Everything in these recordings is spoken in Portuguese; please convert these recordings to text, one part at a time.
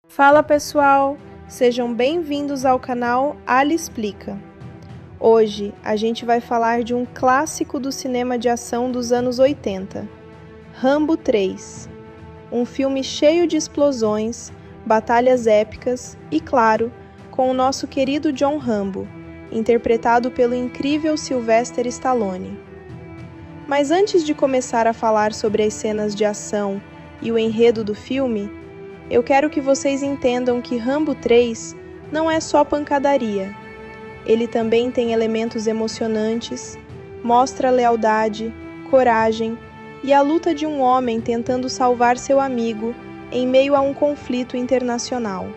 Fala pessoal, sejam bem-vindos ao canal Ali Explica. Hoje a gente vai falar de um clássico do cinema de ação dos anos 80, Rambo 3. Um filme cheio de explosões, batalhas épicas e, claro, com o nosso querido John Rambo, interpretado pelo incrível Sylvester Stallone. Mas antes de começar a falar sobre as cenas de ação e o enredo do filme, eu quero que vocês entendam que Rambo 3 não é só pancadaria. Ele também tem elementos emocionantes, mostra lealdade, coragem e a luta de um homem tentando salvar seu amigo em meio a um conflito internacional.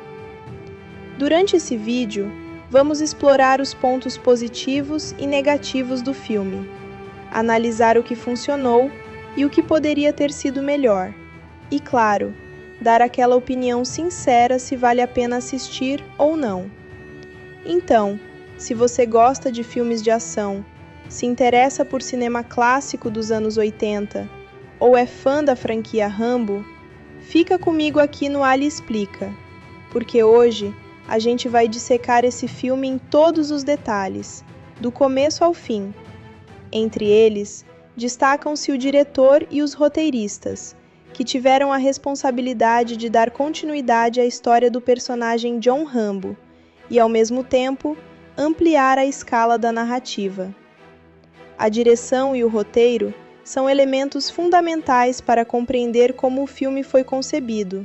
Durante esse vídeo, vamos explorar os pontos positivos e negativos do filme, analisar o que funcionou e o que poderia ter sido melhor, e claro, dar aquela opinião sincera se vale a pena assistir ou não. Então, se você gosta de filmes de ação, se interessa por cinema clássico dos anos 80 ou é fã da franquia Rambo, fica comigo aqui no Ali Explica, porque hoje a gente vai dissecar esse filme em todos os detalhes, do começo ao fim. Entre eles, destacam-se o diretor e os roteiristas, que tiveram a responsabilidade de dar continuidade à história do personagem John Rambo e, ao mesmo tempo, ampliar a escala da narrativa. A direção e o roteiro são elementos fundamentais para compreender como o filme foi concebido,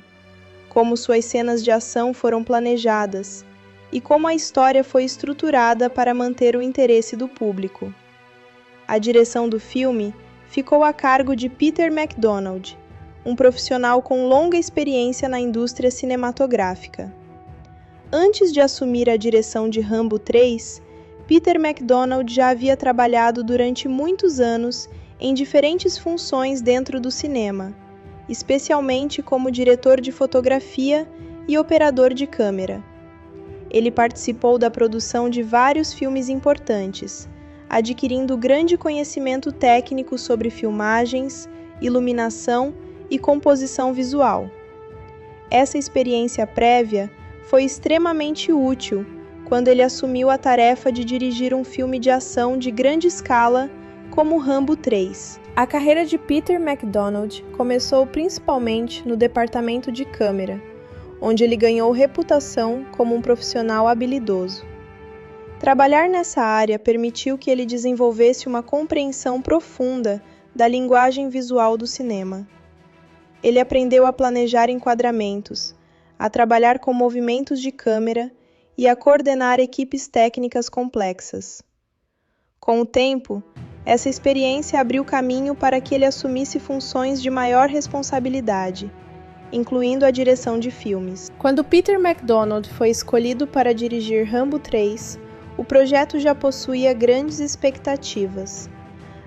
como suas cenas de ação foram planejadas e como a história foi estruturada para manter o interesse do público. A direção do filme ficou a cargo de Peter MacDonald, um profissional com longa experiência na indústria cinematográfica. Antes de assumir a direção de Rambo 3, Peter MacDonald já havia trabalhado durante muitos anos em diferentes funções dentro do cinema, especialmente como diretor de fotografia e operador de câmera. Ele participou da produção de vários filmes importantes, adquirindo grande conhecimento técnico sobre filmagens, iluminação e composição visual. Essa experiência prévia foi extremamente útil quando ele assumiu a tarefa de dirigir um filme de ação de grande escala como Rambo 3. A carreira de Peter MacDonald começou principalmente no departamento de câmera, onde ele ganhou reputação como um profissional habilidoso. Trabalhar nessa área permitiu que ele desenvolvesse uma compreensão profunda da linguagem visual do cinema. Ele aprendeu a planejar enquadramentos, a trabalhar com movimentos de câmera e a coordenar equipes técnicas complexas. Com o tempo, essa experiência abriu caminho para que ele assumisse funções de maior responsabilidade, incluindo a direção de filmes. Quando Peter MacDonald foi escolhido para dirigir Rambo 3, o projeto já possuía grandes expectativas.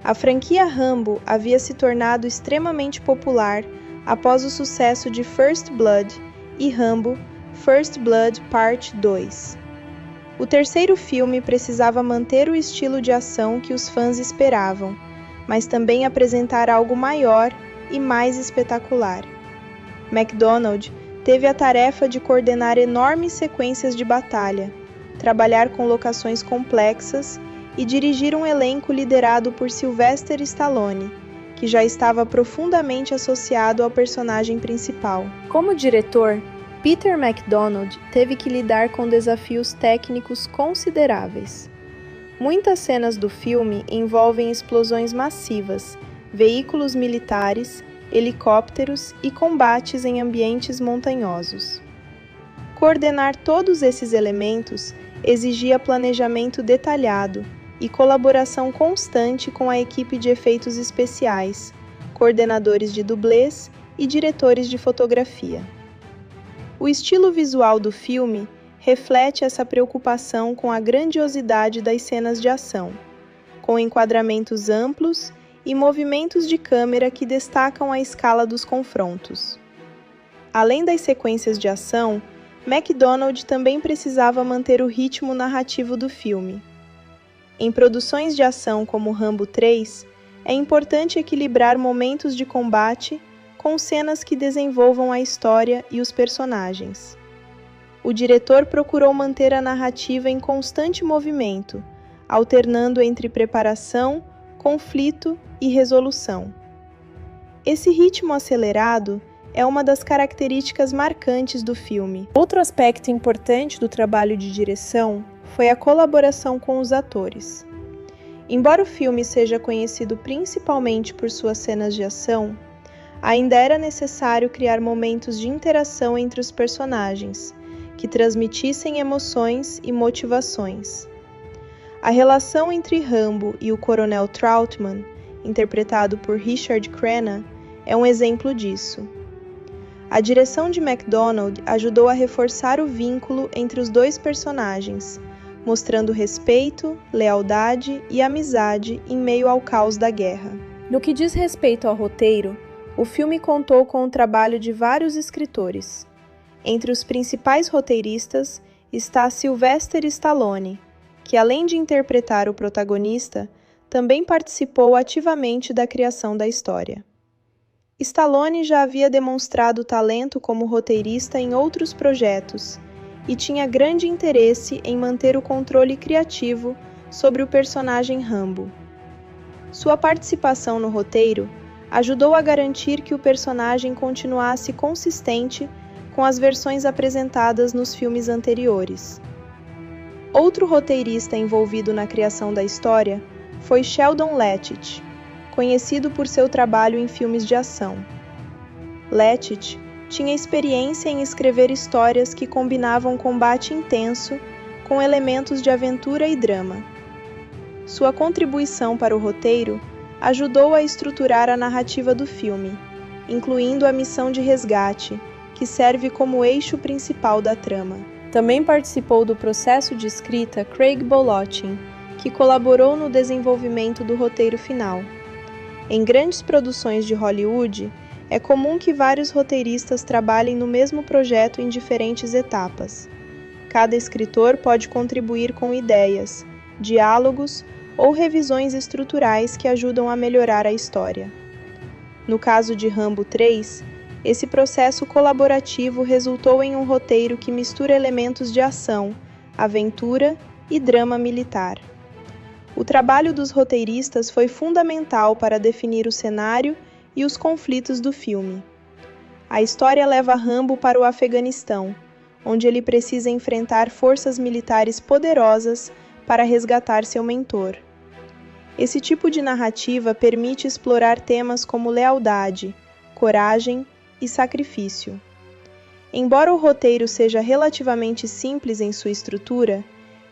A franquia Rambo havia se tornado extremamente popular após o sucesso de First Blood e Rambo First Blood Part 2. O terceiro filme precisava manter o estilo de ação que os fãs esperavam, mas também apresentar algo maior e mais espetacular. MacDonald teve a tarefa de coordenar enormes sequências de batalha, trabalhar com locações complexas e dirigir um elenco liderado por Sylvester Stallone, que já estava profundamente associado ao personagem principal. Como diretor, Peter MacDonald teve que lidar com desafios técnicos consideráveis. Muitas cenas do filme envolvem explosões massivas, veículos militares, helicópteros e combates em ambientes montanhosos. Coordenar todos esses elementos exigia planejamento detalhado e colaboração constante com a equipe de efeitos especiais, coordenadores de dublês e diretores de fotografia. O estilo visual do filme reflete essa preocupação com a grandiosidade das cenas de ação, com enquadramentos amplos e movimentos de câmera que destacam a escala dos confrontos. Além das sequências de ação, MacDonald também precisava manter o ritmo narrativo do filme. Em produções de ação como Rambo 3, é importante equilibrar momentos de combate com cenas que desenvolvam a história e os personagens. o diretor procurou manter a narrativa em constante movimento, alternando entre preparação, conflito e resolução. Esse ritmo acelerado é uma das características marcantes do filme. Outro aspecto importante do trabalho de direção foi a colaboração com os atores. Embora o filme seja conhecido principalmente por suas cenas de ação, ainda era necessário criar momentos de interação entre os personagens, que transmitissem emoções e motivações. A relação entre Rambo e o Coronel Trautman, interpretado por Richard Crenna, é um exemplo disso. A direção de McDonald ajudou a reforçar o vínculo entre os dois personagens, mostrando respeito, lealdade e amizade em meio ao caos da guerra. No que diz respeito ao roteiro, o filme contou com o trabalho de vários escritores. Entre os principais roteiristas está Sylvester Stallone, que além de interpretar o protagonista, também participou ativamente da criação da história. Stallone já havia demonstrado talento como roteirista em outros projetos e tinha grande interesse em manter o controle criativo sobre o personagem Rambo. Sua participação no roteiro ajudou a garantir que o personagem continuasse consistente com as versões apresentadas nos filmes anteriores. Outro roteirista envolvido na criação da história foi Sheldon Lettich, conhecido por seu trabalho em filmes de ação. Lettich tinha experiência em escrever histórias que combinavam combate intenso com elementos de aventura e drama. Sua contribuição para o roteiro ajudou a estruturar a narrativa do filme, incluindo a missão de resgate, que serve como eixo principal da trama. Também participou do processo de escrita Craig Bolochin, que colaborou no desenvolvimento do roteiro final. Em grandes produções de Hollywood, é comum que vários roteiristas trabalhem no mesmo projeto em diferentes etapas. Cada escritor pode contribuir com ideias, diálogos ou revisões estruturais que ajudam a melhorar a história. No caso de Rambo 3, esse processo colaborativo resultou em um roteiro que mistura elementos de ação, aventura e drama militar. O trabalho dos roteiristas foi fundamental para definir o cenário e os conflitos do filme. A história leva Rambo para o Afeganistão, onde ele precisa enfrentar forças militares poderosas para resgatar seu mentor. Esse tipo de narrativa permite explorar temas como lealdade, coragem e sacrifício. Embora o roteiro seja relativamente simples em sua estrutura,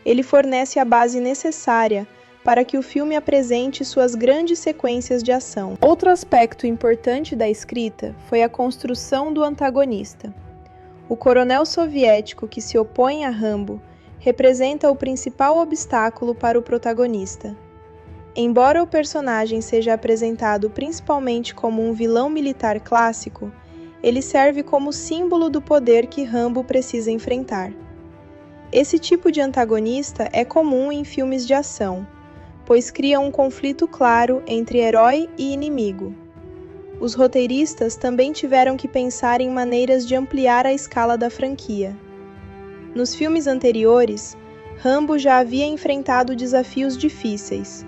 ele fornece a base necessária para que o filme apresente suas grandes sequências de ação. Outro aspecto importante da escrita foi a construção do antagonista. O coronel soviético que se opõe a Rambo representa o principal obstáculo para o protagonista. Embora o personagem seja apresentado principalmente como um vilão militar clássico, ele serve como símbolo do poder que Rambo precisa enfrentar. Esse tipo de antagonista é comum em filmes de ação, pois cria um conflito claro entre herói e inimigo. Os roteiristas também tiveram que pensar em maneiras de ampliar a escala da franquia. Nos filmes anteriores, Rambo já havia enfrentado desafios difíceis.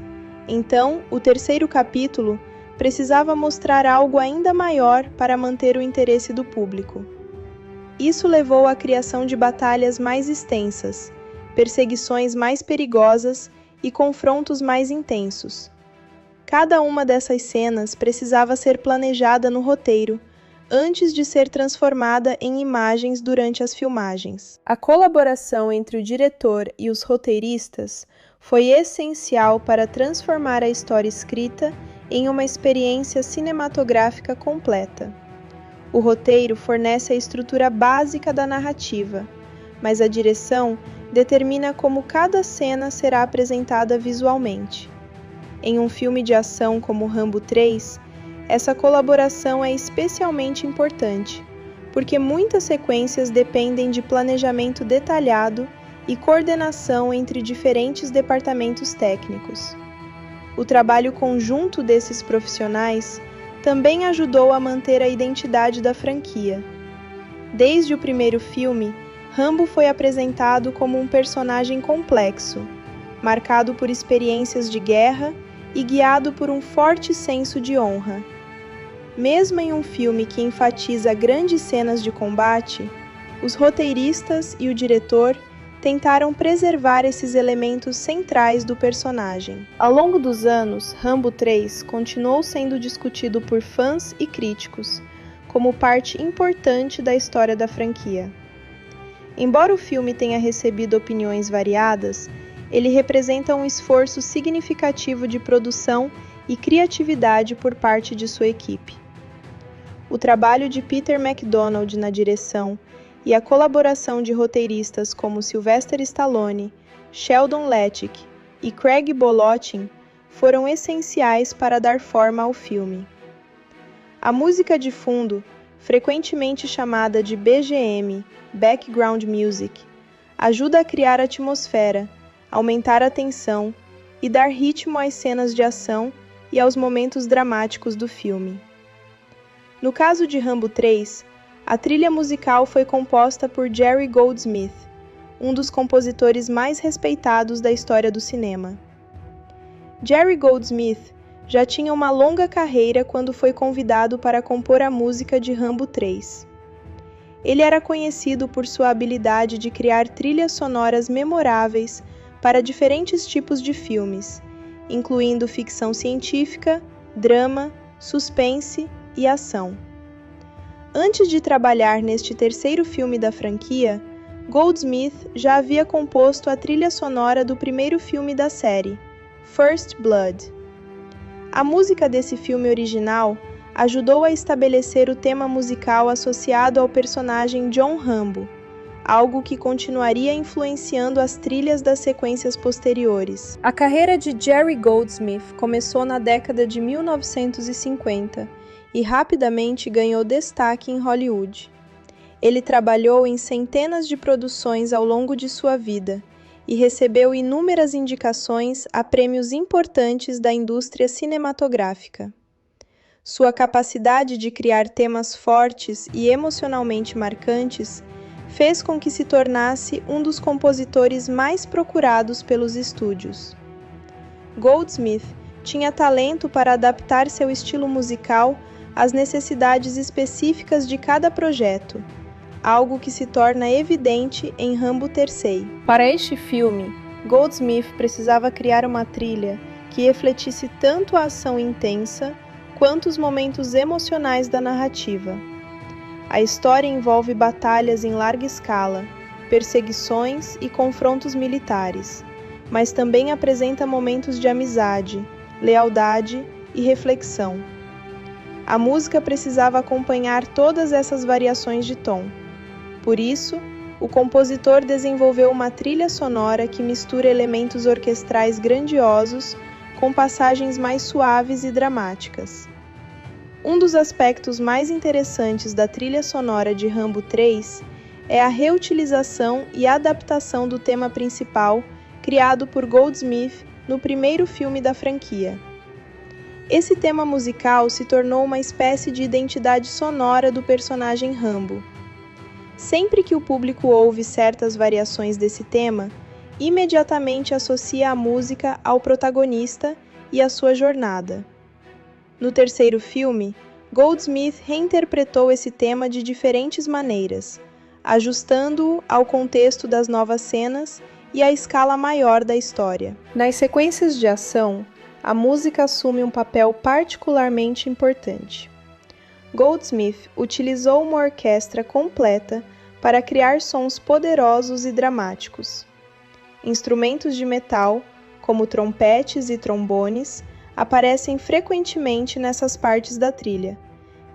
Então, o terceiro capítulo precisava mostrar algo ainda maior para manter o interesse do público. Isso levou à criação de batalhas mais extensas, perseguições mais perigosas e confrontos mais intensos. Cada uma dessas cenas precisava ser planejada no roteiro, antes de ser transformada em imagens durante as filmagens. A colaboração entre o diretor e os roteiristas foi essencial para transformar a história escrita em uma experiência cinematográfica completa. O roteiro fornece a estrutura básica da narrativa, mas a direção determina como cada cena será apresentada visualmente. Em um filme de ação como Rambo 3, essa colaboração é especialmente importante, porque muitas sequências dependem de planejamento detalhado e coordenação entre diferentes departamentos técnicos. O trabalho conjunto desses profissionais também ajudou a manter a identidade da franquia. Desde o primeiro filme, Rambo foi apresentado como um personagem complexo, marcado por experiências de guerra e guiado por um forte senso de honra. Mesmo em um filme que enfatiza grandes cenas de combate, os roteiristas e o diretor tentaram preservar esses elementos centrais do personagem. Ao longo dos anos, Rambo 3 continuou sendo discutido por fãs e críticos, como parte importante da história da franquia. Embora o filme tenha recebido opiniões variadas, ele representa um esforço significativo de produção e criatividade por parte de sua equipe. O trabalho de Peter MacDonald na direção e a colaboração de roteiristas como Sylvester Stallone, Sheldon Lettich e Craig Bolotin foram essenciais para dar forma ao filme. A música de fundo, frequentemente chamada de BGM, Background Music, ajuda a criar atmosfera, aumentar a tensão e dar ritmo às cenas de ação e aos momentos dramáticos do filme. No caso de Rambo 3, a trilha musical foi composta por Jerry Goldsmith, um dos compositores mais respeitados da história do cinema. Jerry Goldsmith já tinha uma longa carreira quando foi convidado para compor a música de Rambo 3. Ele era conhecido por sua habilidade de criar trilhas sonoras memoráveis para diferentes tipos de filmes, incluindo ficção científica, drama, suspense e ação. Antes de trabalhar neste terceiro filme da franquia, Goldsmith já havia composto a trilha sonora do primeiro filme da série, First Blood. A música desse filme original ajudou a estabelecer o tema musical associado ao personagem John Rambo, algo que continuaria influenciando as trilhas das sequências posteriores. A carreira de Jerry Goldsmith começou na década de 1950 e rapidamente ganhou destaque em Hollywood. Ele trabalhou em centenas de produções ao longo de sua vida e recebeu inúmeras indicações a prêmios importantes da indústria cinematográfica. Sua capacidade de criar temas fortes e emocionalmente marcantes fez com que se tornasse um dos compositores mais procurados pelos estúdios. Goldsmith tinha talento para adaptar seu estilo musical às necessidades específicas de cada projeto, algo que se torna evidente em Rambo III. Para este filme, Goldsmith precisava criar uma trilha que refletisse tanto a ação intensa quanto os momentos emocionais da narrativa. A história envolve batalhas em larga escala, perseguições e confrontos militares, mas também apresenta momentos de amizade, lealdade e reflexão. A música precisava acompanhar todas essas variações de tom. Por isso, o compositor desenvolveu uma trilha sonora que mistura elementos orquestrais grandiosos com passagens mais suaves e dramáticas. Um dos aspectos mais interessantes da trilha sonora de Rambo 3 é a reutilização e adaptação do tema principal criado por Goldsmith no primeiro filme da franquia. Esse tema musical se tornou uma espécie de identidade sonora do personagem Rambo. Sempre que o público ouve certas variações desse tema, imediatamente associa a música ao protagonista e à sua jornada. No terceiro filme, Goldsmith reinterpretou esse tema de diferentes maneiras, ajustando-o ao contexto das novas cenas e à escala maior da história. Nas sequências de ação, a música assume um papel particularmente importante. Goldsmith utilizou uma orquestra completa para criar sons poderosos e dramáticos. Instrumentos de metal, como trompetes e trombones, aparecem frequentemente nessas partes da trilha,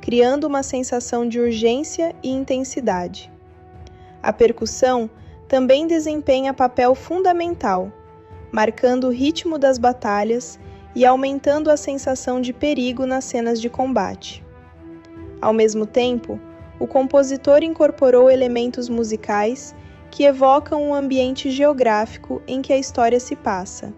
criando uma sensação de urgência e intensidade. A percussão também desempenha papel fundamental, marcando o ritmo das batalhas e aumentando a sensação de perigo nas cenas de combate. Ao mesmo tempo, o compositor incorporou elementos musicais que evocam um ambiente geográfico em que a história se passa.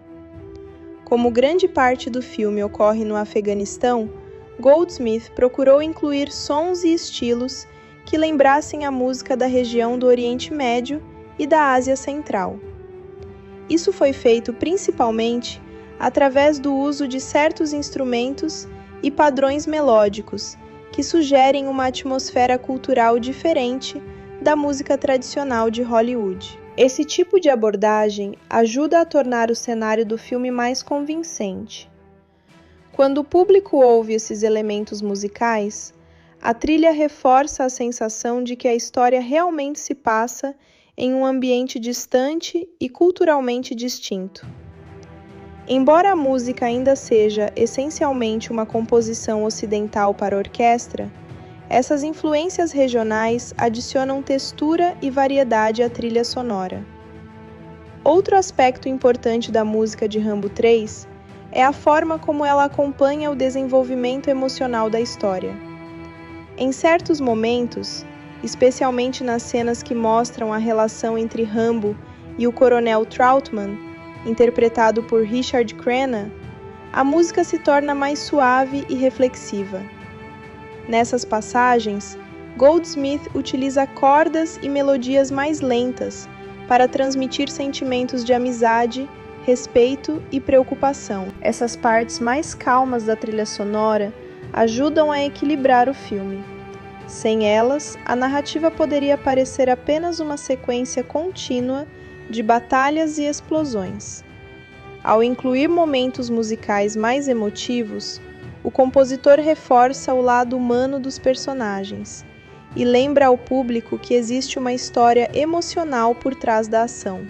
Como grande parte do filme ocorre no Afeganistão, Goldsmith procurou incluir sons e estilos que lembrassem a música da região do Oriente Médio e da Ásia Central. Isso foi feito principalmente através do uso de certos instrumentos e padrões melódicos que sugerem uma atmosfera cultural diferente da música tradicional de Hollywood. Esse tipo de abordagem ajuda a tornar o cenário do filme mais convincente. Quando o público ouve esses elementos musicais, a trilha reforça a sensação de que a história realmente se passa em um ambiente distante e culturalmente distinto. Embora a música ainda seja essencialmente uma composição ocidental para orquestra, essas influências regionais adicionam textura e variedade à trilha sonora. Outro aspecto importante da música de Rambo 3 é a forma como ela acompanha o desenvolvimento emocional da história. Em certos momentos, especialmente nas cenas que mostram a relação entre Rambo e o Coronel Trautman, interpretado por Richard Crenna, a música se torna mais suave e reflexiva. Nessas passagens, Goldsmith utiliza cordas e melodias mais lentas para transmitir sentimentos de amizade, respeito e preocupação. Essas partes mais calmas da trilha sonora ajudam a equilibrar o filme. Sem elas, a narrativa poderia parecer apenas uma sequência contínua de batalhas e explosões. Ao incluir momentos musicais mais emotivos, o compositor reforça o lado humano dos personagens e lembra ao público que existe uma história emocional por trás da ação.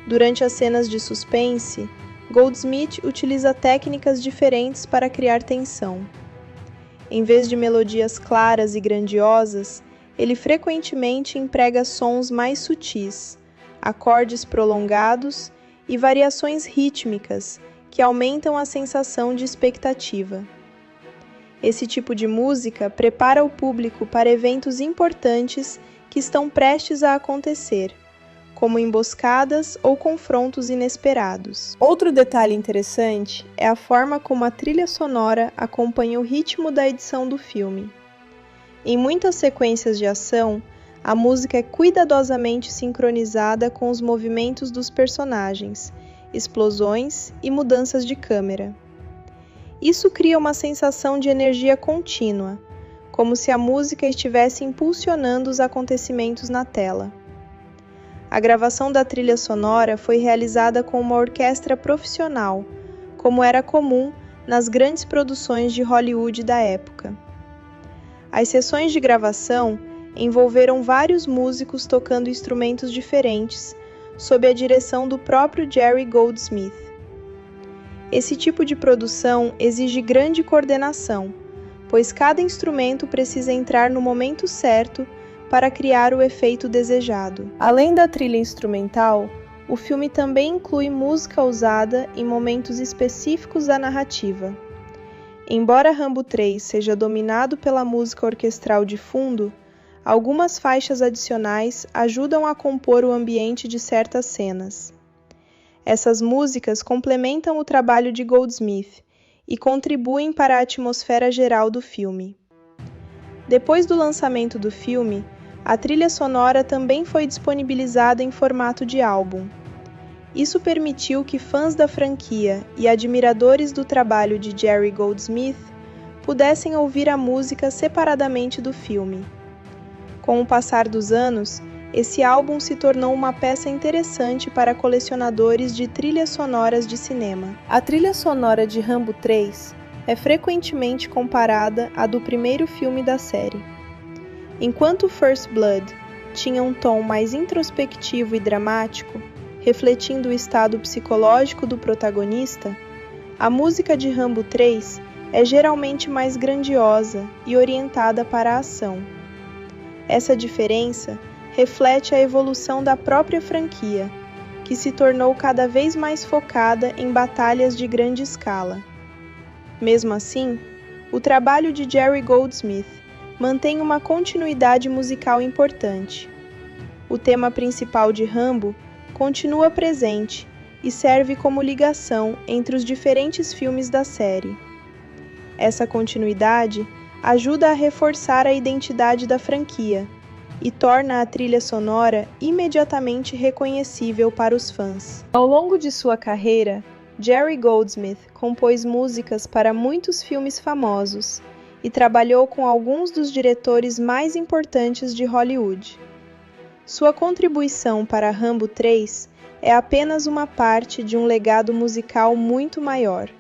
Durante as cenas de suspense, Goldsmith utiliza técnicas diferentes para criar tensão. Em vez de melodias claras e grandiosas, ele frequentemente emprega sons mais sutis, acordes prolongados e variações rítmicas que aumentam a sensação de expectativa. Esse tipo de música prepara o público para eventos importantes que estão prestes a acontecer, como emboscadas ou confrontos inesperados. Outro detalhe interessante é a forma como a trilha sonora acompanha o ritmo da edição do filme. Em muitas sequências de ação, a música é cuidadosamente sincronizada com os movimentos dos personagens, explosões e mudanças de câmera. Isso cria uma sensação de energia contínua, como se a música estivesse impulsionando os acontecimentos na tela. A gravação da trilha sonora foi realizada com uma orquestra profissional, como era comum nas grandes produções de Hollywood da época. As sessões de gravação envolveram vários músicos tocando instrumentos diferentes, sob a direção do próprio Jerry Goldsmith. Esse tipo de produção exige grande coordenação, pois cada instrumento precisa entrar no momento certo para criar o efeito desejado. Além da trilha instrumental, o filme também inclui música usada em momentos específicos da narrativa. Embora Rambo 3 seja dominado pela música orquestral de fundo, algumas faixas adicionais ajudam a compor o ambiente de certas cenas. Essas músicas complementam o trabalho de Goldsmith e contribuem para a atmosfera geral do filme. Depois do lançamento do filme, a trilha sonora também foi disponibilizada em formato de álbum. Isso permitiu que fãs da franquia e admiradores do trabalho de Jerry Goldsmith pudessem ouvir a música separadamente do filme. Com o passar dos anos, esse álbum se tornou uma peça interessante para colecionadores de trilhas sonoras de cinema. A trilha sonora de Rambo 3 é frequentemente comparada à do primeiro filme da série. Enquanto First Blood tinha um tom mais introspectivo e dramático, refletindo o estado psicológico do protagonista, a música de Rambo 3 é geralmente mais grandiosa e orientada para a ação. Essa diferença reflete a evolução da própria franquia, que se tornou cada vez mais focada em batalhas de grande escala. Mesmo assim, o trabalho de Jerry Goldsmith mantém uma continuidade musical importante. O tema principal de Rambo continua presente e serve como ligação entre os diferentes filmes da série. Essa continuidade ajuda a reforçar a identidade da franquia e torna a trilha sonora imediatamente reconhecível para os fãs. Ao longo de sua carreira, Jerry Goldsmith compôs músicas para muitos filmes famosos e trabalhou com alguns dos diretores mais importantes de Hollywood. Sua contribuição para Rambo 3 é apenas uma parte de um legado musical muito maior.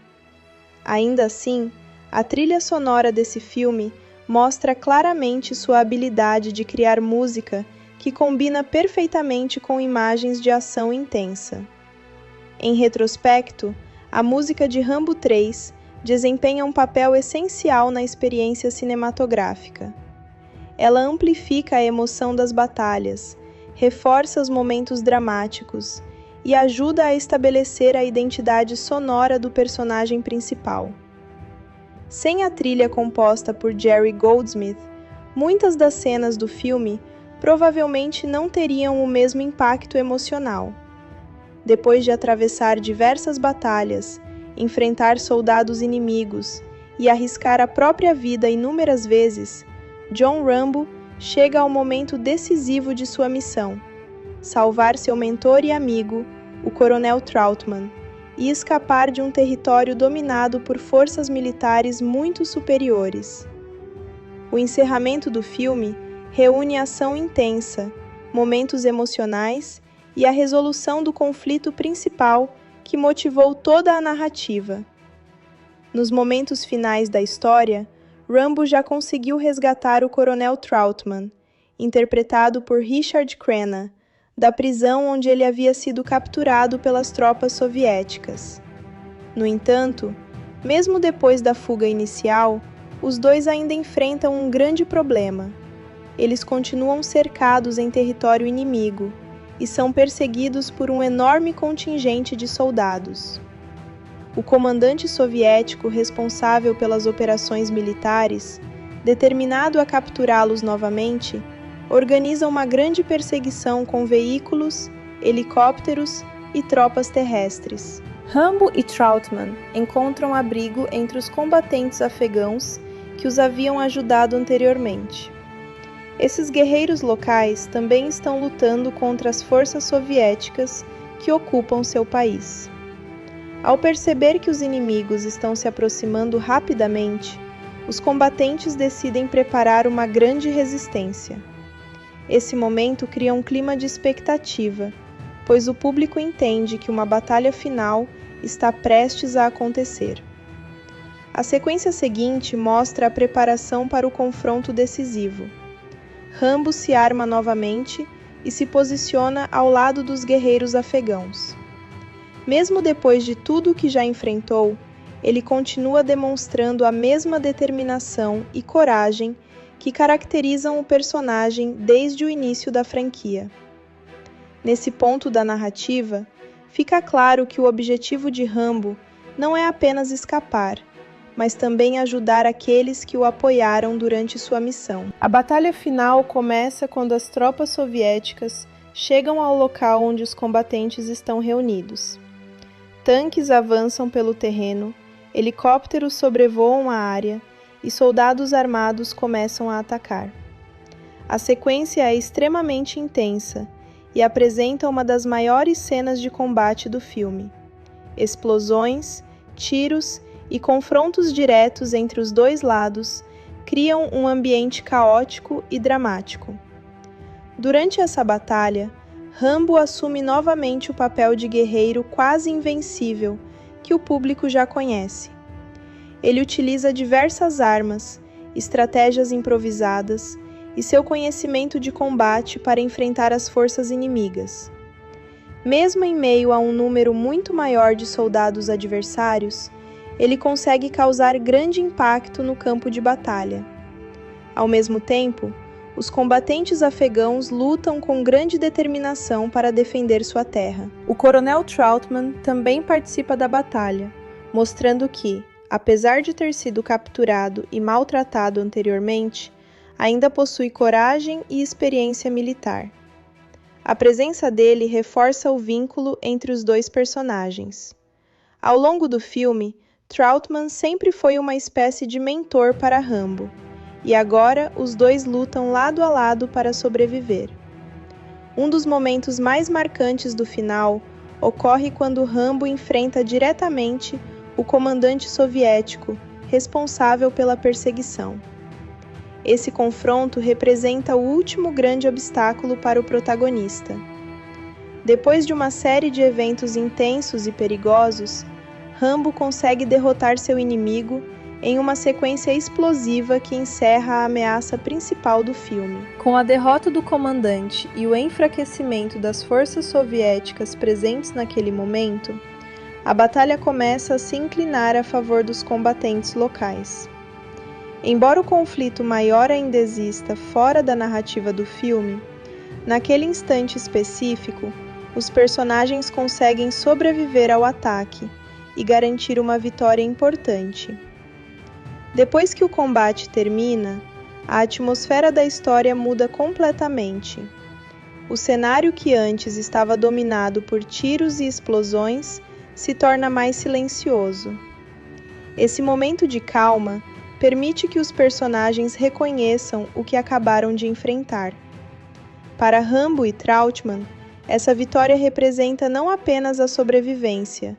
Ainda assim, a trilha sonora desse filme mostra claramente sua habilidade de criar música que combina perfeitamente com imagens de ação intensa. Em retrospecto, a música de Rambo 3 desempenha um papel essencial na experiência cinematográfica. Ela amplifica a emoção das batalhas, reforça os momentos dramáticos e ajuda a estabelecer a identidade sonora do personagem principal. Sem a trilha composta por Jerry Goldsmith, muitas das cenas do filme provavelmente não teriam o mesmo impacto emocional. Depois de atravessar diversas batalhas, enfrentar soldados inimigos e arriscar a própria vida inúmeras vezes, John Rambo chega ao momento decisivo de sua missão: salvar seu mentor e amigo, o Coronel Trautman, e escapar de um território dominado por forças militares muito superiores. O encerramento do filme reúne ação intensa, momentos emocionais e a resolução do conflito principal que motivou toda a narrativa. Nos momentos finais da história, Rambo já conseguiu resgatar o Coronel Trautman, interpretado por Richard Crenna, da prisão onde ele havia sido capturado pelas tropas soviéticas. No entanto, mesmo depois da fuga inicial, os dois ainda enfrentam um grande problema. Eles continuam cercados em território inimigo e são perseguidos por um enorme contingente de soldados. O comandante soviético responsável pelas operações militares, determinado a capturá-los novamente, organiza uma grande perseguição com veículos, helicópteros e tropas terrestres. Rambo e Trautman encontram abrigo entre os combatentes afegãos que os haviam ajudado anteriormente. Esses guerreiros locais também estão lutando contra as forças soviéticas que ocupam seu país. Ao perceber que os inimigos estão se aproximando rapidamente, os combatentes decidem preparar uma grande resistência. Esse momento cria um clima de expectativa, pois o público entende que uma batalha final está prestes a acontecer. A sequência seguinte mostra a preparação para o confronto decisivo. Rambo se arma novamente e se posiciona ao lado dos guerreiros afegãos. Mesmo depois de tudo o que já enfrentou, ele continua demonstrando a mesma determinação e coragem que caracterizam o personagem desde o início da franquia. Nesse ponto da narrativa, fica claro que o objetivo de Rambo não é apenas escapar, mas também ajudar aqueles que o apoiaram durante sua missão. A batalha final começa quando as tropas soviéticas chegam ao local onde os combatentes estão reunidos. Tanques avançam pelo terreno, helicópteros sobrevoam a área e soldados armados começam a atacar. A sequência é extremamente intensa e apresenta uma das maiores cenas de combate do filme. Explosões, tiros e confrontos diretos entre os dois lados criam um ambiente caótico e dramático. Durante essa batalha, Rambo assume novamente o papel de guerreiro quase invencível que o público já conhece. Ele utiliza diversas armas, estratégias improvisadas e seu conhecimento de combate para enfrentar as forças inimigas. Mesmo em meio a um número muito maior de soldados adversários, ele consegue causar grande impacto no campo de batalha. Ao mesmo tempo, os combatentes afegãos lutam com grande determinação para defender sua terra. O Coronel Trautman também participa da batalha, mostrando que, apesar de ter sido capturado e maltratado anteriormente, ainda possui coragem e experiência militar. A presença dele reforça o vínculo entre os dois personagens. Ao longo do filme, Trautman sempre foi uma espécie de mentor para Rambo, e agora os dois lutam lado a lado para sobreviver. Um dos momentos mais marcantes do final ocorre quando Rambo enfrenta diretamente o comandante soviético responsável pela perseguição. Esse confronto representa o último grande obstáculo para o protagonista. Depois de uma série de eventos intensos e perigosos, Rambo consegue derrotar seu inimigo em uma sequência explosiva que encerra a ameaça principal do filme. Com a derrota do comandante e o enfraquecimento das forças soviéticas presentes naquele momento, a batalha começa a se inclinar a favor dos combatentes locais. Embora o conflito maior ainda exista fora da narrativa do filme, naquele instante específico, os personagens conseguem sobreviver ao ataque e garantir uma vitória importante. Depois que o combate termina, a atmosfera da história muda completamente. O cenário que antes estava dominado por tiros e explosões se torna mais silencioso. Esse momento de calma permite que os personagens reconheçam o que acabaram de enfrentar. Para Rambo e Trautmann, essa vitória representa não apenas a sobrevivência,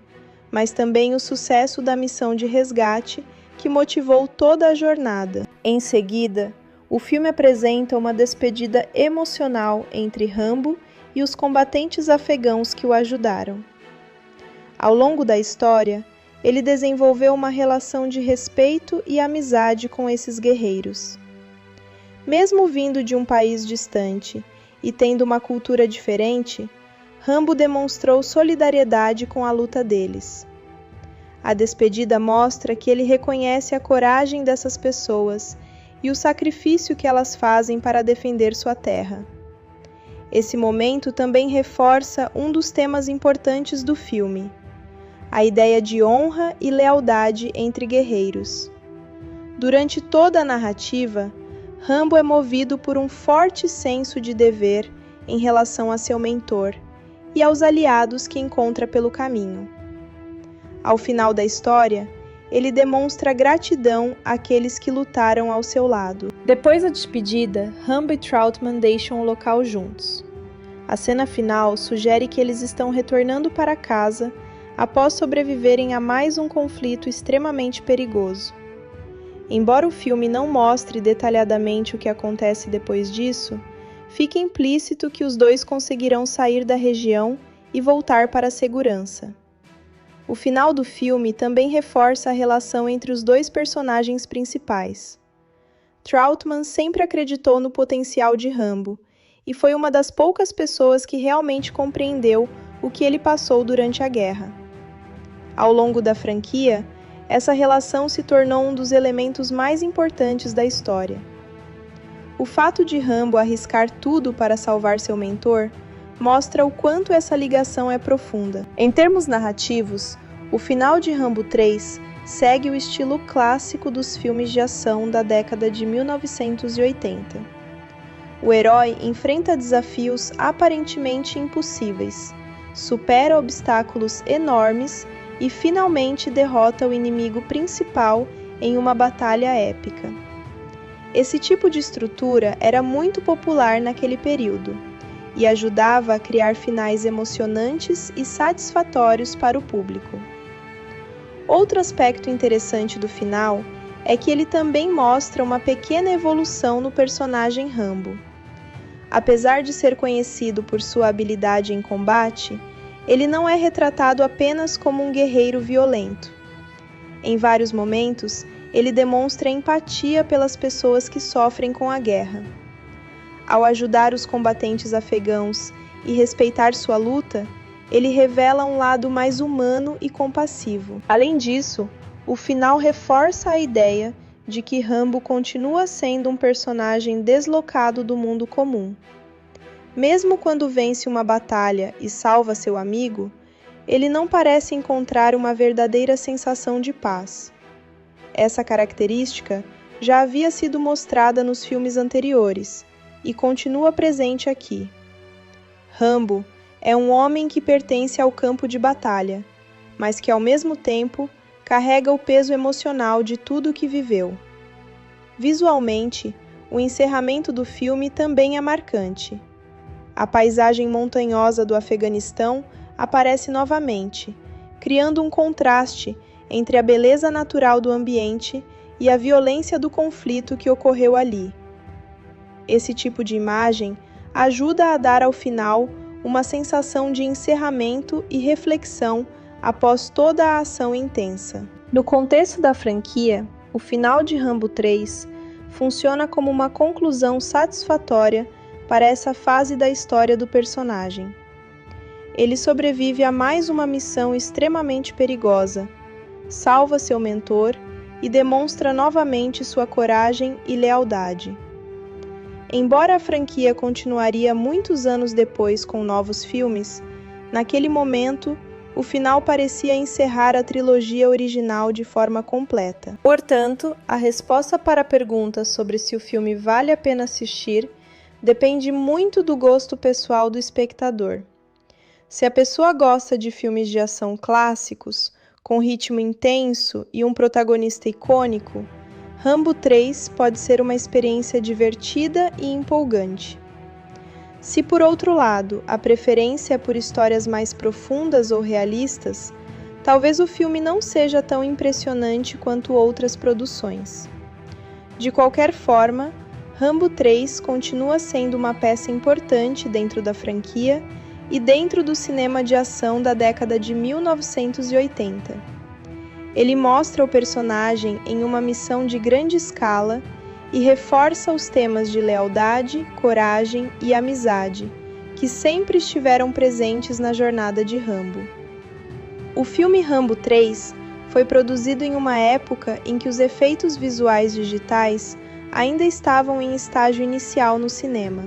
mas também o sucesso da missão de resgate que motivou toda a jornada. Em seguida, o filme apresenta uma despedida emocional entre Rambo e os combatentes afegãos que o ajudaram. Ao longo da história, ele desenvolveu uma relação de respeito e amizade com esses guerreiros. Mesmo vindo de um país distante e tendo uma cultura diferente, Rambo demonstrou solidariedade com a luta deles. A despedida mostra que ele reconhece a coragem dessas pessoas e o sacrifício que elas fazem para defender sua terra. Esse momento também reforça um dos temas importantes do filme: a ideia de honra e lealdade entre guerreiros. Durante toda a narrativa, Rambo é movido por um forte senso de dever em relação a seu mentor e aos aliados que encontra pelo caminho. Ao final da história, ele demonstra gratidão àqueles que lutaram ao seu lado. Depois da despedida, Rambo e Trautmann deixam o local juntos. A cena final sugere que eles estão retornando para casa após sobreviverem a mais um conflito extremamente perigoso. Embora o filme não mostre detalhadamente o que acontece depois disso, fica implícito que os dois conseguirão sair da região e voltar para a segurança. O final do filme também reforça a relação entre os dois personagens principais. Trautmann sempre acreditou no potencial de Rambo e foi uma das poucas pessoas que realmente compreendeu o que ele passou durante a guerra. Ao longo da franquia, essa relação se tornou um dos elementos mais importantes da história. O fato de Rambo arriscar tudo para salvar seu mentor mostra o quanto essa ligação é profunda. Em termos narrativos, o final de Rambo 3 segue o estilo clássico dos filmes de ação da década de 1980. O herói enfrenta desafios aparentemente impossíveis, supera obstáculos enormes e finalmente derrota o inimigo principal em uma batalha épica. Esse tipo de estrutura era muito popular naquele período e ajudava a criar finais emocionantes e satisfatórios para o público. Outro aspecto interessante do final é que ele também mostra uma pequena evolução no personagem Rambo. Apesar de ser conhecido por sua habilidade em combate, ele não é retratado apenas como um guerreiro violento. Em vários momentos, ele demonstra empatia pelas pessoas que sofrem com a guerra. Ao ajudar os combatentes afegãos e respeitar sua luta, ele revela um lado mais humano e compassivo. Além disso, o final reforça a ideia de que Rambo continua sendo um personagem deslocado do mundo comum. Mesmo quando vence uma batalha e salva seu amigo, ele não parece encontrar uma verdadeira sensação de paz. Essa característica já havia sido mostrada nos filmes anteriores e continua presente aqui. Rambo é um homem que pertence ao campo de batalha, mas que ao mesmo tempo carrega o peso emocional de tudo o que viveu. Visualmente, o encerramento do filme também é marcante. A paisagem montanhosa do Afeganistão aparece novamente, criando um contraste entre a beleza natural do ambiente e a violência do conflito que ocorreu ali. Esse tipo de imagem ajuda a dar ao final uma sensação de encerramento e reflexão após toda a ação intensa. No contexto da franquia, o final de Rambo 3 funciona como uma conclusão satisfatória para essa fase da história do personagem. Ele sobrevive a mais uma missão extremamente perigosa, salva seu mentor e demonstra novamente sua coragem e lealdade. Embora a franquia continuaria muitos anos depois com novos filmes, naquele momento, o final parecia encerrar a trilogia original de forma completa. Portanto, a resposta para a pergunta sobre se o filme vale a pena assistir depende muito do gosto pessoal do espectador. Se a pessoa gosta de filmes de ação clássicos, com ritmo intenso e um protagonista icônico, Rambo 3 pode ser uma experiência divertida e empolgante. Se, por outro lado, a preferência é por histórias mais profundas ou realistas, talvez o filme não seja tão impressionante quanto outras produções. De qualquer forma, Rambo 3 continua sendo uma peça importante dentro da franquia e dentro do cinema de ação da década de 1980. Ele mostra o personagem em uma missão de grande escala e reforça os temas de lealdade, coragem e amizade, que sempre estiveram presentes na jornada de Rambo. O filme Rambo 3 foi produzido em uma época em que os efeitos visuais digitais ainda estavam em estágio inicial no cinema.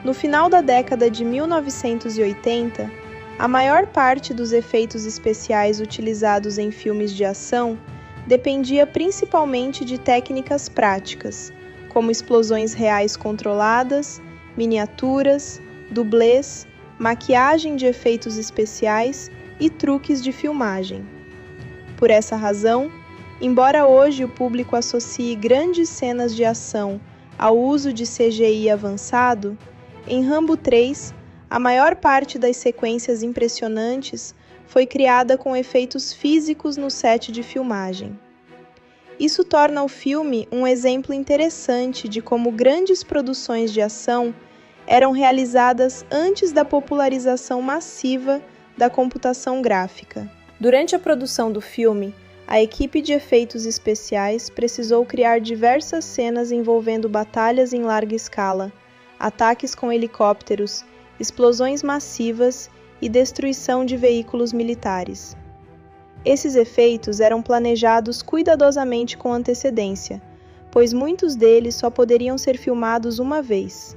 No final da década de 1980, a maior parte dos efeitos especiais utilizados em filmes de ação dependia principalmente de técnicas práticas, como explosões reais controladas, miniaturas, dublês, maquiagem de efeitos especiais e truques de filmagem. Por essa razão, embora hoje o público associe grandes cenas de ação ao uso de CGI avançado, em Rambo 3, a maior parte das sequências impressionantes foi criada com efeitos físicos no set de filmagem. Isso torna o filme um exemplo interessante de como grandes produções de ação eram realizadas antes da popularização massiva da computação gráfica. Durante a produção do filme, a equipe de efeitos especiais precisou criar diversas cenas envolvendo batalhas em larga escala, ataques com helicópteros, explosões massivas e destruição de veículos militares. Esses efeitos eram planejados cuidadosamente com antecedência, pois muitos deles só poderiam ser filmados uma vez.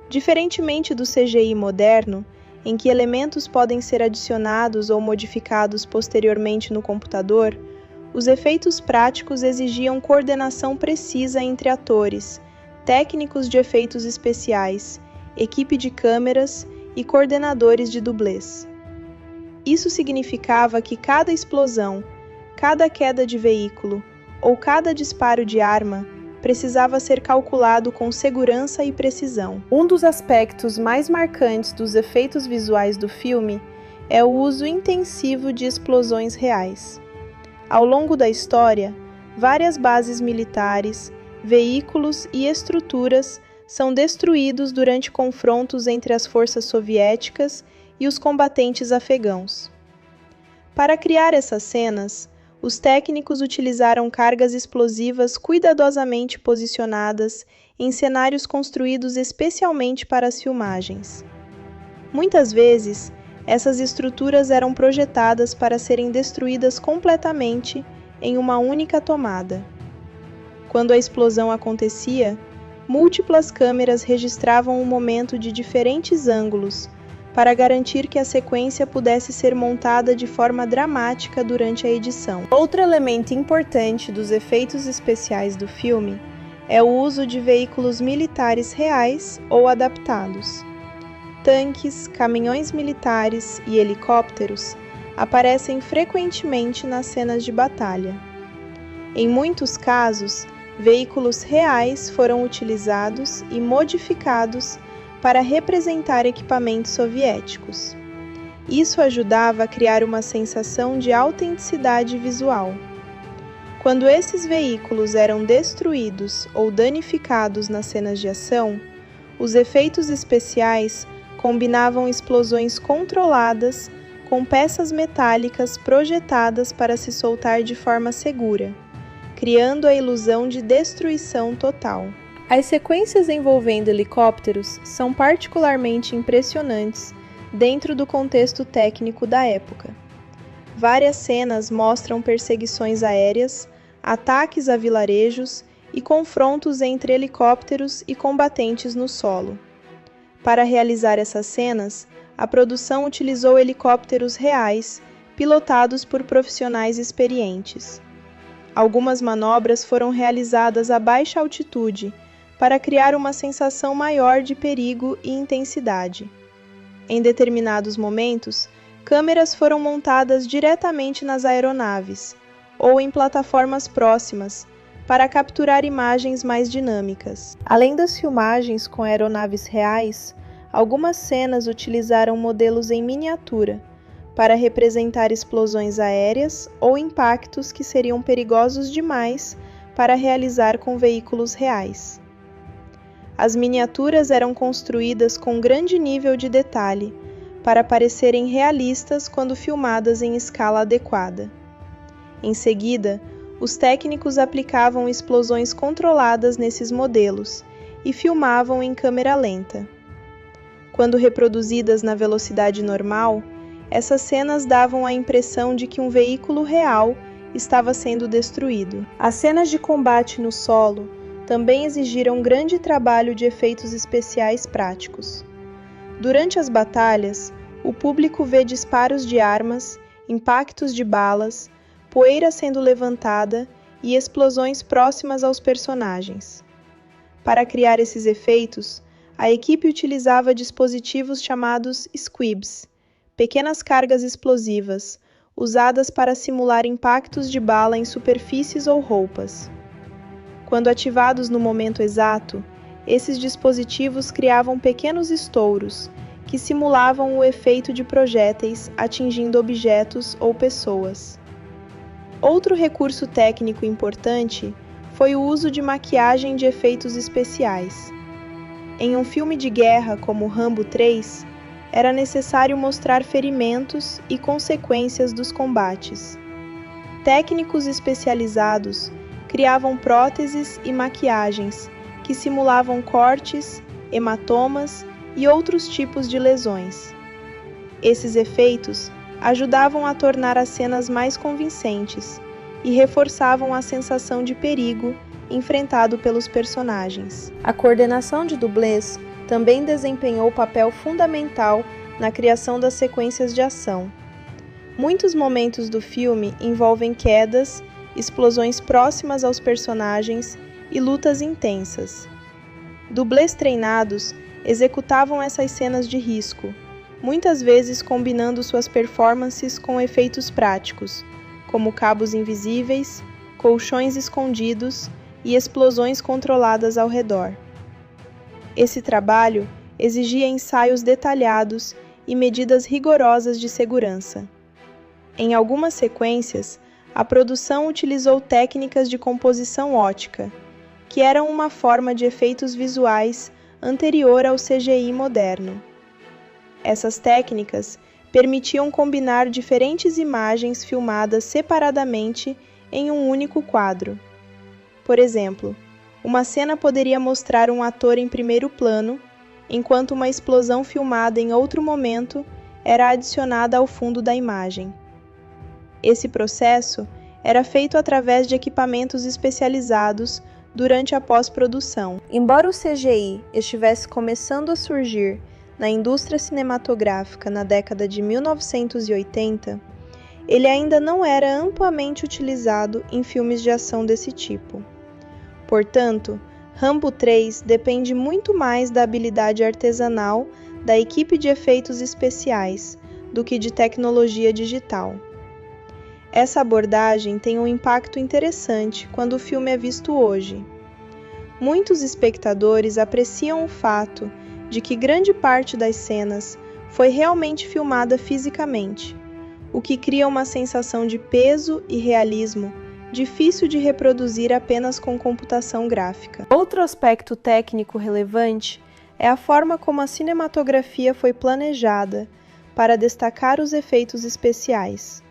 Diferentemente do CGI moderno, em que elementos podem ser adicionados ou modificados posteriormente no computador, os efeitos práticos exigiam coordenação precisa entre atores, técnicos de efeitos especiais, equipe de câmeras e coordenadores de dublês. Isso significava que cada explosão, cada queda de veículo ou cada disparo de arma precisava ser calculado com segurança e precisão. Um dos aspectos mais marcantes dos efeitos visuais do filme é o uso intensivo de explosões reais. Ao longo da história, várias bases militares, veículos e estruturas são destruídos durante confrontos entre as forças soviéticas e os combatentes afegãos. Para criar essas cenas, os técnicos utilizaram cargas explosivas cuidadosamente posicionadas em cenários construídos especialmente para as filmagens. Muitas vezes, essas estruturas eram projetadas para serem destruídas completamente em uma única tomada. Quando a explosão acontecia, múltiplas câmeras registravam o momento de diferentes ângulos, para garantir que a sequência pudesse ser montada de forma dramática durante a edição. Outro elemento importante dos efeitos especiais do filme é o uso de veículos militares reais ou adaptados. Tanques, caminhões militares e helicópteros aparecem frequentemente nas cenas de batalha. Em muitos casos, veículos reais foram utilizados e modificados para representar equipamentos soviéticos. Isso ajudava a criar uma sensação de autenticidade visual. Quando esses veículos eram destruídos ou danificados nas cenas de ação, os efeitos especiais combinavam explosões controladas com peças metálicas projetadas para se soltar de forma segura, criando a ilusão de destruição total. As sequências envolvendo helicópteros são particularmente impressionantes dentro do contexto técnico da época. Várias cenas mostram perseguições aéreas, ataques a vilarejos e confrontos entre helicópteros e combatentes no solo. Para realizar essas cenas, a produção utilizou helicópteros reais, pilotados por profissionais experientes. Algumas manobras foram realizadas a baixa altitude, para criar uma sensação maior de perigo e intensidade. Em determinados momentos, câmeras foram montadas diretamente nas aeronaves ou em plataformas próximas para capturar imagens mais dinâmicas. Além das filmagens com aeronaves reais, algumas cenas utilizaram modelos em miniatura para representar explosões aéreas ou impactos que seriam perigosos demais para realizar com veículos reais. As miniaturas eram construídas com grande nível de detalhe, para parecerem realistas quando filmadas em escala adequada. Em seguida, os técnicos aplicavam explosões controladas nesses modelos e filmavam em câmera lenta. Quando reproduzidas na velocidade normal, essas cenas davam a impressão de que um veículo real estava sendo destruído. As cenas de combate no solo também exigiram grande trabalho de efeitos especiais práticos. Durante as batalhas, o público vê disparos de armas, impactos de balas, poeira sendo levantada e explosões próximas aos personagens. Para criar esses efeitos, a equipe utilizava dispositivos chamados squibs, pequenas cargas explosivas, usadas para simular impactos de bala em superfícies ou roupas. Quando ativados no momento exato, esses dispositivos criavam pequenos estouros, que simulavam o efeito de projéteis atingindo objetos ou pessoas. Outro recurso técnico importante foi o uso de maquiagem de efeitos especiais. Em um filme de guerra como Rambo 3, era necessário mostrar ferimentos e consequências dos combates. Técnicos especializados criavam próteses e maquiagens que simulavam cortes, hematomas e outros tipos de lesões. Esses efeitos ajudavam a tornar as cenas mais convincentes e reforçavam a sensação de perigo enfrentado pelos personagens. A coordenação de dublês também desempenhou papel fundamental na criação das sequências de ação. Muitos momentos do filme envolvem quedas, explosões próximas aos personagens e lutas intensas. Dublês treinados executavam essas cenas de risco, muitas vezes combinando suas performances com efeitos práticos, como cabos invisíveis, colchões escondidos e explosões controladas ao redor. Esse trabalho exigia ensaios detalhados e medidas rigorosas de segurança. Em algumas sequências, a produção utilizou técnicas de composição ótica, que eram uma forma de efeitos visuais anterior ao CGI moderno. Essas técnicas permitiam combinar diferentes imagens filmadas separadamente em um único quadro. Por exemplo, uma cena poderia mostrar um ator em primeiro plano, enquanto uma explosão filmada em outro momento era adicionada ao fundo da imagem. Esse processo era feito através de equipamentos especializados durante a pós-produção. Embora o CGI estivesse começando a surgir na indústria cinematográfica na década de 1980, ele ainda não era amplamente utilizado em filmes de ação desse tipo. Portanto, Rambo 3 depende muito mais da habilidade artesanal da equipe de efeitos especiais do que de tecnologia digital. Essa abordagem tem um impacto interessante quando o filme é visto hoje. Muitos espectadores apreciam o fato de que grande parte das cenas foi realmente filmada fisicamente, o que cria uma sensação de peso e realismo difícil de reproduzir apenas com computação gráfica. Outro aspecto técnico relevante é a forma como a cinematografia foi planejada para destacar os efeitos especiais.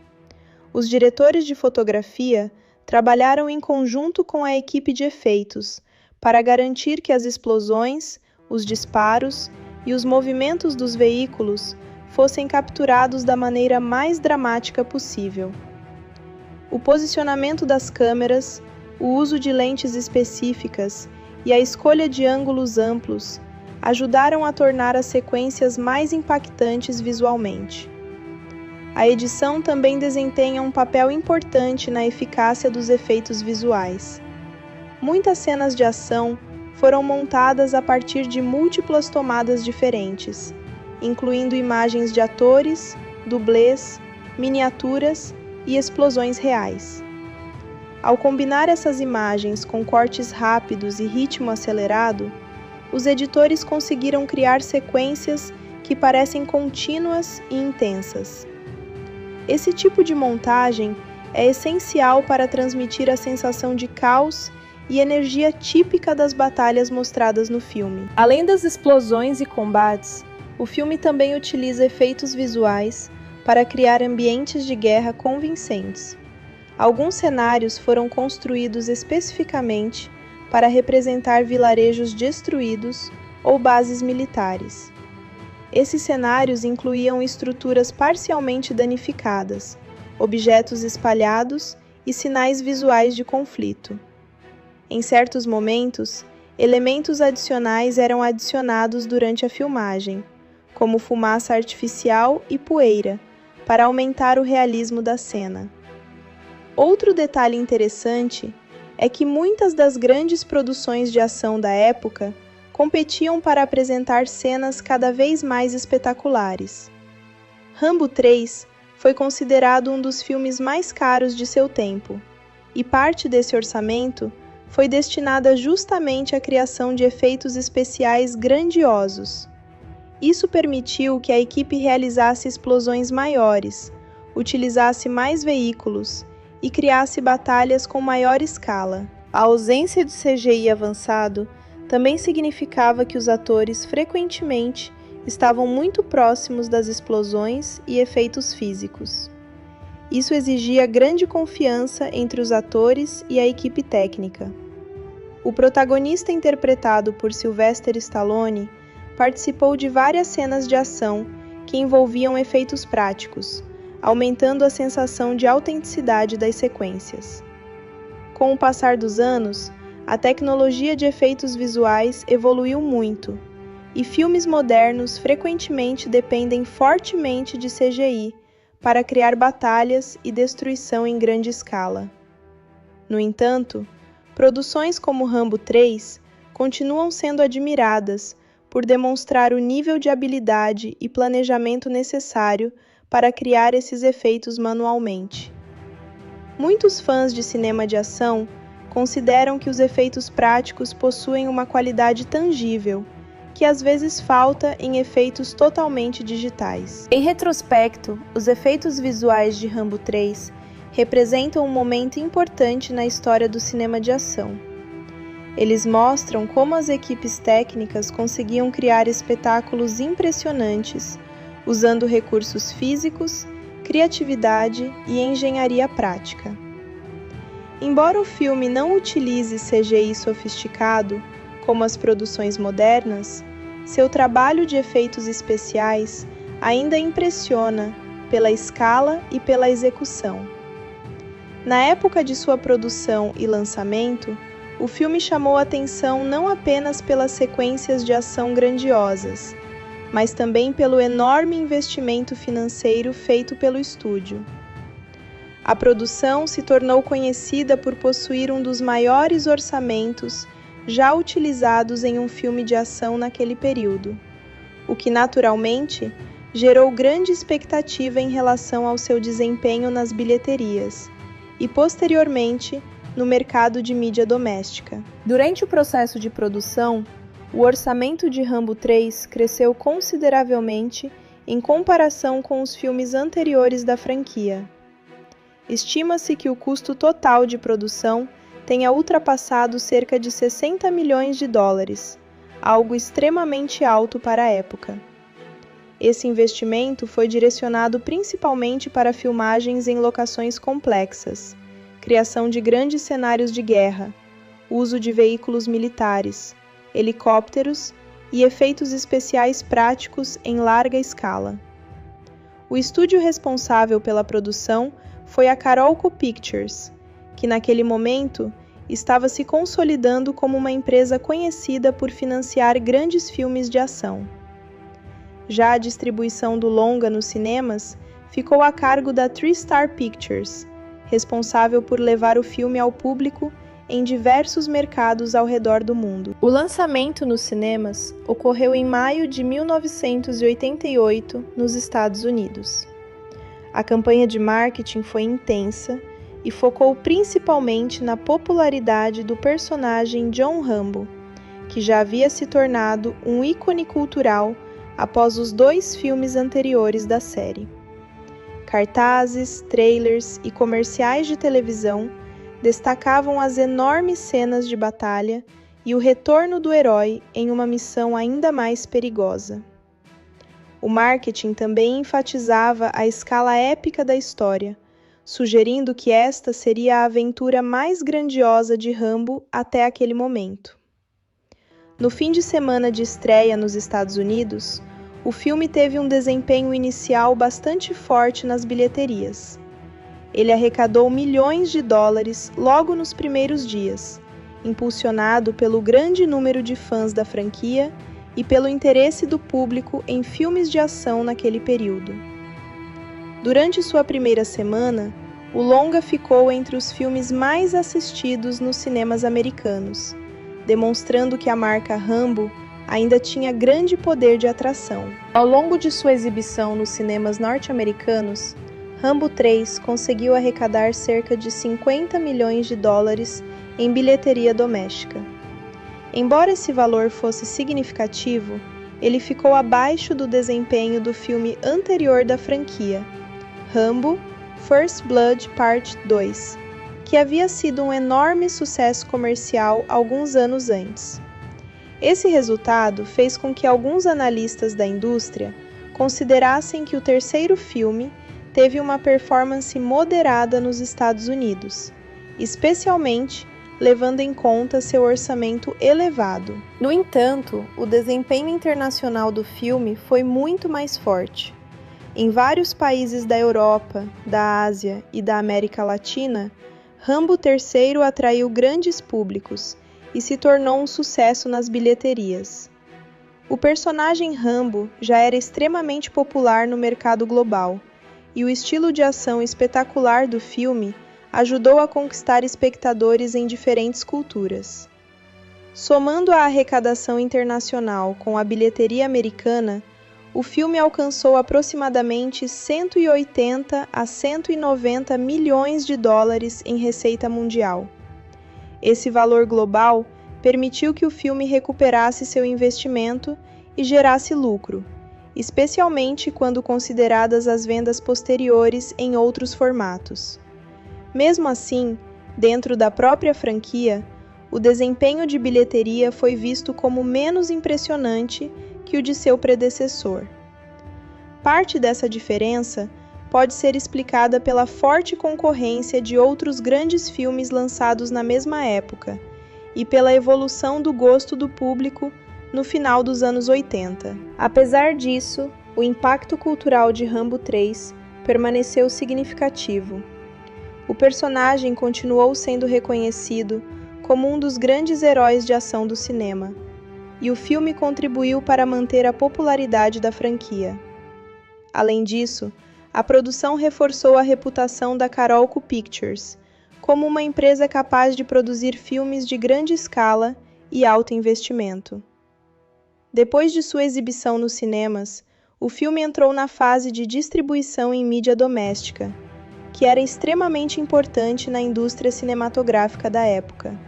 Os diretores de fotografia trabalharam em conjunto com a equipe de efeitos para garantir que as explosões, os disparos e os movimentos dos veículos fossem capturados da maneira mais dramática possível. O posicionamento das câmeras, o uso de lentes específicas e a escolha de ângulos amplos ajudaram a tornar as sequências mais impactantes visualmente. A edição também desempenha um papel importante na eficácia dos efeitos visuais. Muitas cenas de ação foram montadas a partir de múltiplas tomadas diferentes, incluindo imagens de atores, dublês, miniaturas e explosões reais. Ao combinar essas imagens com cortes rápidos e ritmo acelerado, os editores conseguiram criar sequências que parecem contínuas e intensas. Esse tipo de montagem é essencial para transmitir a sensação de caos e energia típica das batalhas mostradas no filme. Além das explosões e combates, o filme também utiliza efeitos visuais para criar ambientes de guerra convincentes. Alguns cenários foram construídos especificamente para representar vilarejos destruídos ou bases militares. Esses cenários incluíam estruturas parcialmente danificadas, objetos espalhados e sinais visuais de conflito. Em certos momentos, elementos adicionais eram adicionados durante a filmagem, como fumaça artificial e poeira, para aumentar o realismo da cena. Outro detalhe interessante é que muitas das grandes produções de ação da época competiam para apresentar cenas cada vez mais espetaculares. Rambo 3 foi considerado um dos filmes mais caros de seu tempo, e parte desse orçamento foi destinada justamente à criação de efeitos especiais grandiosos. Isso permitiu que a equipe realizasse explosões maiores, utilizasse mais veículos e criasse batalhas com maior escala. A ausência de CGI avançado também significava que os atores frequentemente estavam muito próximos das explosões e efeitos físicos. Isso exigia grande confiança entre os atores e a equipe técnica. O protagonista, interpretado por Sylvester Stallone, participou de várias cenas de ação que envolviam efeitos práticos, aumentando a sensação de autenticidade das sequências. Com o passar dos anos, a tecnologia de efeitos visuais evoluiu muito, e filmes modernos frequentemente dependem fortemente de CGI para criar batalhas e destruição em grande escala. No entanto, produções como Rambo 3 continuam sendo admiradas por demonstrar o nível de habilidade e planejamento necessário para criar esses efeitos manualmente. Muitos fãs de cinema de ação consideram que os efeitos práticos possuem uma qualidade tangível, que às vezes falta em efeitos totalmente digitais. Em retrospecto, os efeitos visuais de Rambo 3 representam um momento importante na história do cinema de ação. Eles mostram como as equipes técnicas conseguiam criar espetáculos impressionantes, usando recursos físicos, criatividade e engenharia prática. Embora o filme não utilize CGI sofisticado, como as produções modernas, seu trabalho de efeitos especiais ainda impressiona pela escala e pela execução. Na época de sua produção e lançamento, o filme chamou atenção não apenas pelas sequências de ação grandiosas, mas também pelo enorme investimento financeiro feito pelo estúdio. A produção se tornou conhecida por possuir um dos maiores orçamentos já utilizados em um filme de ação naquele período, o que naturalmente gerou grande expectativa em relação ao seu desempenho nas bilheterias e, posteriormente, no mercado de mídia doméstica. Durante o processo de produção, o orçamento de Rambo 3 cresceu consideravelmente em comparação com os filmes anteriores da franquia. Estima-se que o custo total de produção tenha ultrapassado cerca de 60 milhões de dólares, algo extremamente alto para a época. Esse investimento foi direcionado principalmente para filmagens em locações complexas, criação de grandes cenários de guerra, uso de veículos militares, helicópteros e efeitos especiais práticos em larga escala. O estúdio responsável pela produção foi a Carolco Pictures, que naquele momento estava se consolidando como uma empresa conhecida por financiar grandes filmes de ação. Já a distribuição do longa nos cinemas ficou a cargo da TriStar Pictures, responsável por levar o filme ao público em diversos mercados ao redor do mundo. O lançamento nos cinemas ocorreu em maio de 1988, nos Estados Unidos. A campanha de marketing foi intensa e focou principalmente na popularidade do personagem John Rambo, que já havia se tornado um ícone cultural após os 2 filmes anteriores da série. Cartazes, trailers e comerciais de televisão destacavam as enormes cenas de batalha e o retorno do herói em uma missão ainda mais perigosa. O marketing também enfatizava a escala épica da história, sugerindo que esta seria a aventura mais grandiosa de Rambo até aquele momento. No fim de semana de estreia nos Estados Unidos, o filme teve um desempenho inicial bastante forte nas bilheterias. Ele arrecadou milhões de dólares logo nos primeiros dias, impulsionado pelo grande número de fãs da franquia e pelo interesse do público em filmes de ação naquele período. Durante sua primeira semana, o longa ficou entre os filmes mais assistidos nos cinemas americanos, demonstrando que a marca Rambo ainda tinha grande poder de atração. Ao longo de sua exibição nos cinemas norte-americanos, Rambo 3 conseguiu arrecadar cerca de 50 milhões de dólares em bilheteria doméstica. Embora esse valor fosse significativo, ele ficou abaixo do desempenho do filme anterior da franquia, Rambo: First Blood Part 2, que havia sido um enorme sucesso comercial alguns anos antes. Esse resultado fez com que alguns analistas da indústria considerassem que o terceiro filme teve uma performance moderada nos Estados Unidos, especialmente levando em conta seu orçamento elevado. No entanto, o desempenho internacional do filme foi muito mais forte. Em vários países da Europa, da Ásia e da América Latina, Rambo III atraiu grandes públicos e se tornou um sucesso nas bilheterias. O personagem Rambo já era extremamente popular no mercado global, e o estilo de ação espetacular do filme ajudou a conquistar espectadores em diferentes culturas. Somando a arrecadação internacional com a bilheteria americana, o filme alcançou aproximadamente 180 a 190 milhões de dólares em receita mundial. Esse valor global permitiu que o filme recuperasse seu investimento e gerasse lucro, especialmente quando consideradas as vendas posteriores em outros formatos. Mesmo assim, dentro da própria franquia, o desempenho de bilheteria foi visto como menos impressionante que o de seu predecessor. Parte dessa diferença pode ser explicada pela forte concorrência de outros grandes filmes lançados na mesma época e pela evolução do gosto do público no final dos anos 80. Apesar disso, o impacto cultural de Rambo 3 permaneceu significativo. O personagem continuou sendo reconhecido como um dos grandes heróis de ação do cinema, e o filme contribuiu para manter a popularidade da franquia. Além disso, a produção reforçou a reputação da Carolco Pictures como uma empresa capaz de produzir filmes de grande escala e alto investimento. Depois de sua exibição nos cinemas, o filme entrou na fase de distribuição em mídia doméstica, que era extremamente importante na indústria cinematográfica da época.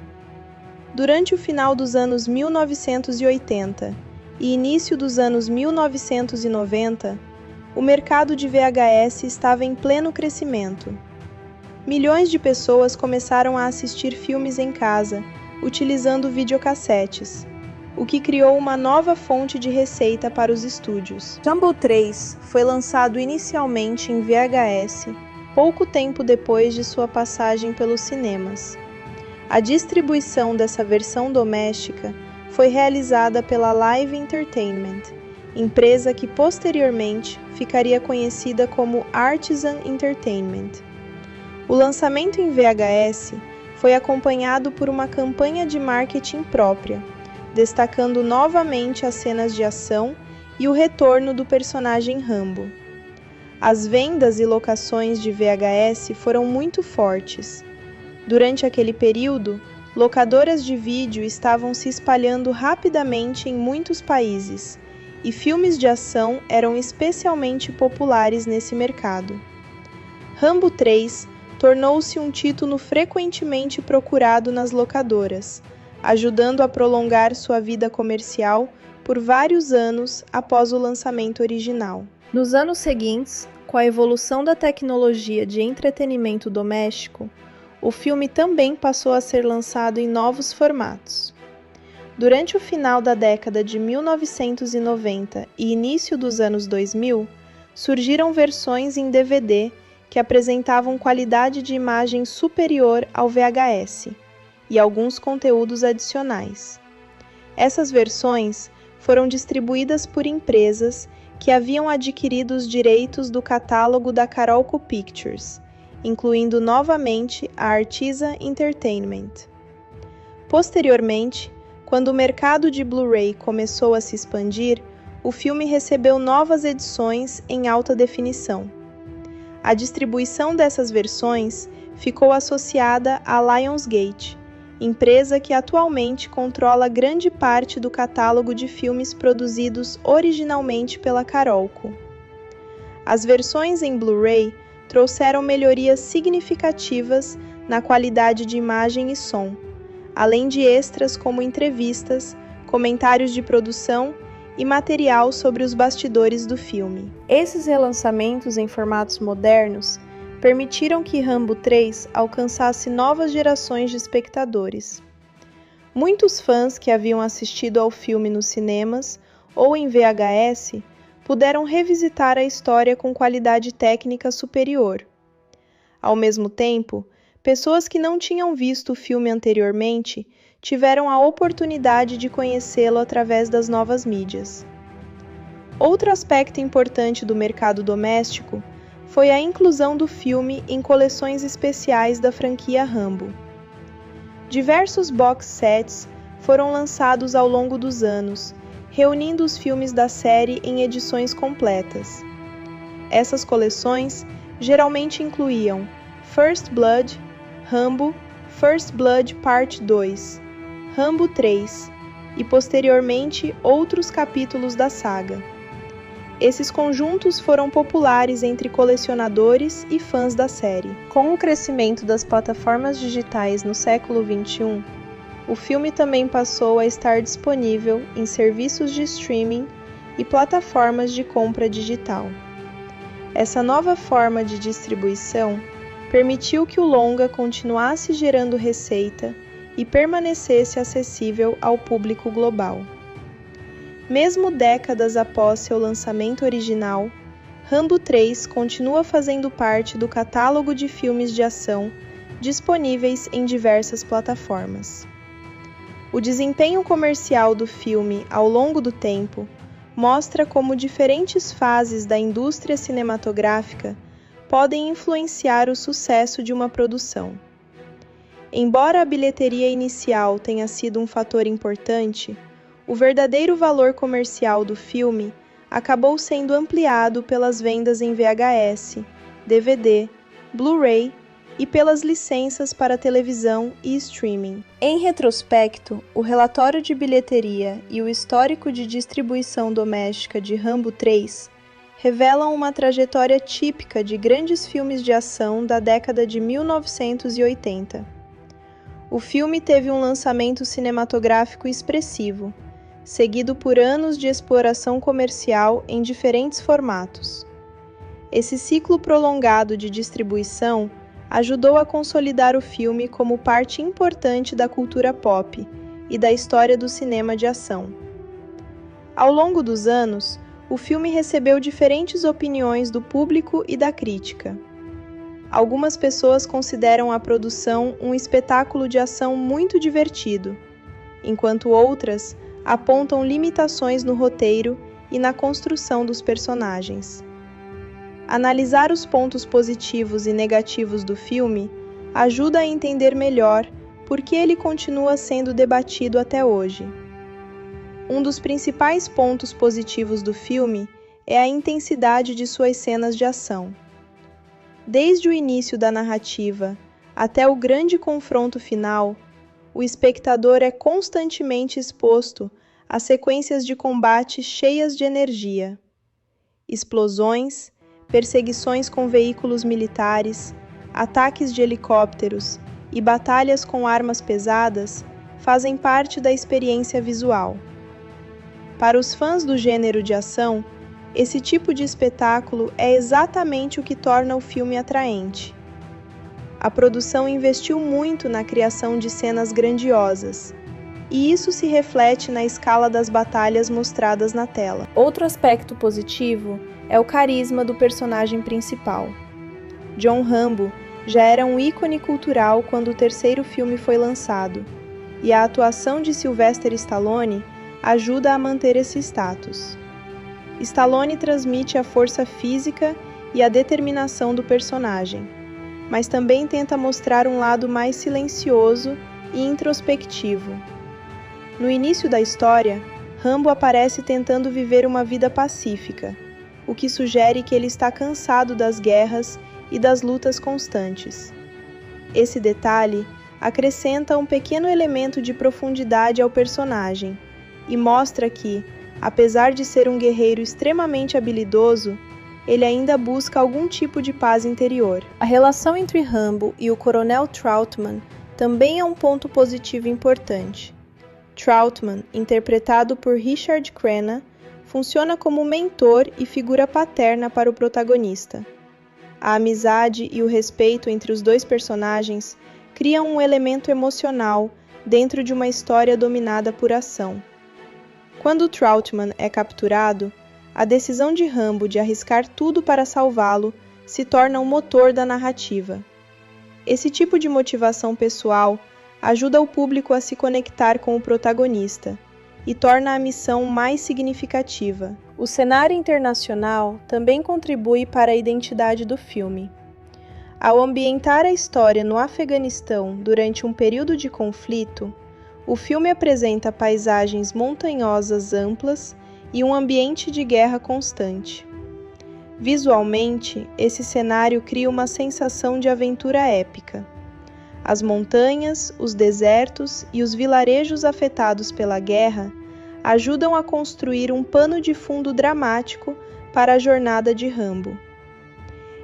Durante o final dos anos 1980 e início dos anos 1990, o mercado de VHS estava em pleno crescimento. Milhões de pessoas começaram a assistir filmes em casa, utilizando videocassetes, o que criou uma nova fonte de receita para os estúdios. Rambo 3 foi lançado inicialmente em VHS, pouco tempo depois de sua passagem pelos cinemas. A distribuição dessa versão doméstica foi realizada pela Live Entertainment, empresa que posteriormente ficaria conhecida como Artisan Entertainment. O lançamento em VHS foi acompanhado por uma campanha de marketing própria, destacando novamente as cenas de ação e o retorno do personagem Rambo. As vendas e locações de VHS foram muito fortes. Durante aquele período, locadoras de vídeo estavam se espalhando rapidamente em muitos países, e filmes de ação eram especialmente populares nesse mercado. Rambo 3 tornou-se um título frequentemente procurado nas locadoras, ajudando a prolongar sua vida comercial por vários anos após o lançamento original. Nos anos seguintes, com a evolução da tecnologia de entretenimento doméstico, o filme também passou a ser lançado em novos formatos. Durante o final da década de 1990 e início dos anos 2000, surgiram versões em DVD que apresentavam qualidade de imagem superior ao VHS e alguns conteúdos adicionais. Essas versões foram distribuídas por empresas que haviam adquirido os direitos do catálogo da Carolco Pictures, incluindo novamente a Artisan Entertainment. Posteriormente, quando o mercado de Blu-ray começou a se expandir, o filme recebeu novas edições em alta definição. A distribuição dessas versões ficou associada à Lionsgate, empresa que atualmente controla grande parte do catálogo de filmes produzidos originalmente pela Carolco. As versões em Blu-ray trouxeram melhorias significativas na qualidade de imagem e som, além de extras como entrevistas, comentários de produção e material sobre os bastidores do filme. Esses relançamentos em formatos modernos permitiram que Rambo 3 alcançasse novas gerações de espectadores. Muitos fãs que haviam assistido ao filme nos cinemas ou em VHS puderam revisitar a história com qualidade técnica superior. Ao mesmo tempo, pessoas que não tinham visto o filme anteriormente tiveram a oportunidade de conhecê-lo através das novas mídias. Outro aspecto importante do mercado doméstico foi a inclusão do filme em coleções especiais da franquia Rambo. Diversos box sets foram lançados ao longo dos anos, reunindo os filmes da série em edições completas. Essas coleções geralmente incluíam First Blood, Rambo, First Blood Part 2, Rambo 3 e, posteriormente, outros capítulos da saga. Esses conjuntos foram populares entre colecionadores e fãs da série. Com o crescimento das plataformas digitais no século XXI, o filme também passou a estar disponível em serviços de streaming e plataformas de compra digital. Essa nova forma de distribuição permitiu que o longa continuasse gerando receita e permanecesse acessível ao público global. Mesmo décadas após seu lançamento original, Rambo 3 continua fazendo parte do catálogo de filmes de ação disponíveis em diversas plataformas. O desempenho comercial do filme ao longo do tempo mostra como diferentes fases da indústria cinematográfica podem influenciar o sucesso de uma produção. Embora a bilheteria inicial tenha sido um fator importante, o verdadeiro valor comercial do filme acabou sendo ampliado pelas vendas em VHS, DVD, Blu-ray e pelas licenças para televisão e streaming. Em retrospecto, o relatório de bilheteria e o histórico de distribuição doméstica de Rambo 3 revelam uma trajetória típica de grandes filmes de ação da década de 1980. O filme teve um lançamento cinematográfico expressivo, seguido por anos de exploração comercial em diferentes formatos. Esse ciclo prolongado de distribuição ajudou a consolidar o filme como parte importante da cultura pop e da história do cinema de ação. Ao longo dos anos, o filme recebeu diferentes opiniões do público e da crítica. Algumas pessoas consideram a produção um espetáculo de ação muito divertido, enquanto outras apontam limitações no roteiro e na construção dos personagens. Analisar os pontos positivos e negativos do filme ajuda a entender melhor por que ele continua sendo debatido até hoje. Um dos principais pontos positivos do filme é a intensidade de suas cenas de ação. Desde o início da narrativa até o grande confronto final, o espectador é constantemente exposto a sequências de combate cheias de energia. Explosões, perseguições com veículos militares, ataques de helicópteros e batalhas com armas pesadas fazem parte da experiência visual. Para os fãs do gênero de ação, esse tipo de espetáculo é exatamente o que torna o filme atraente. A produção investiu muito na criação de cenas grandiosas, e isso se reflete na escala das batalhas mostradas na tela. Outro aspecto positivo é o carisma do personagem principal. John Rambo já era um ícone cultural quando o terceiro filme foi lançado, e a atuação de Sylvester Stallone ajuda a manter esse status. Stallone transmite a força física e a determinação do personagem, mas também tenta mostrar um lado mais silencioso e introspectivo. No início da história, Rambo aparece tentando viver uma vida pacífica, o que sugere que ele está cansado das guerras e das lutas constantes. Esse detalhe acrescenta um pequeno elemento de profundidade ao personagem e mostra que, apesar de ser um guerreiro extremamente habilidoso, ele ainda busca algum tipo de paz interior. A relação entre Rambo e o Coronel Trautman também é um ponto positivo importante. Trautman, interpretado por Richard Crenna, funciona como mentor e figura paterna para o protagonista. A amizade e o respeito entre os dois personagens criam um elemento emocional dentro de uma história dominada por ação. Quando Trautman é capturado, a decisão de Rambo de arriscar tudo para salvá-lo se torna o motor da narrativa. Esse tipo de motivação pessoal ajuda o público a se conectar com o protagonista e torna a missão mais significativa. O cenário internacional também contribui para a identidade do filme. Ao ambientar a história no Afeganistão durante um período de conflito, o filme apresenta paisagens montanhosas amplas e um ambiente de guerra constante. Visualmente, esse cenário cria uma sensação de aventura épica. As montanhas, os desertos e os vilarejos afetados pela guerra ajudam a construir um pano de fundo dramático para a jornada de Rambo.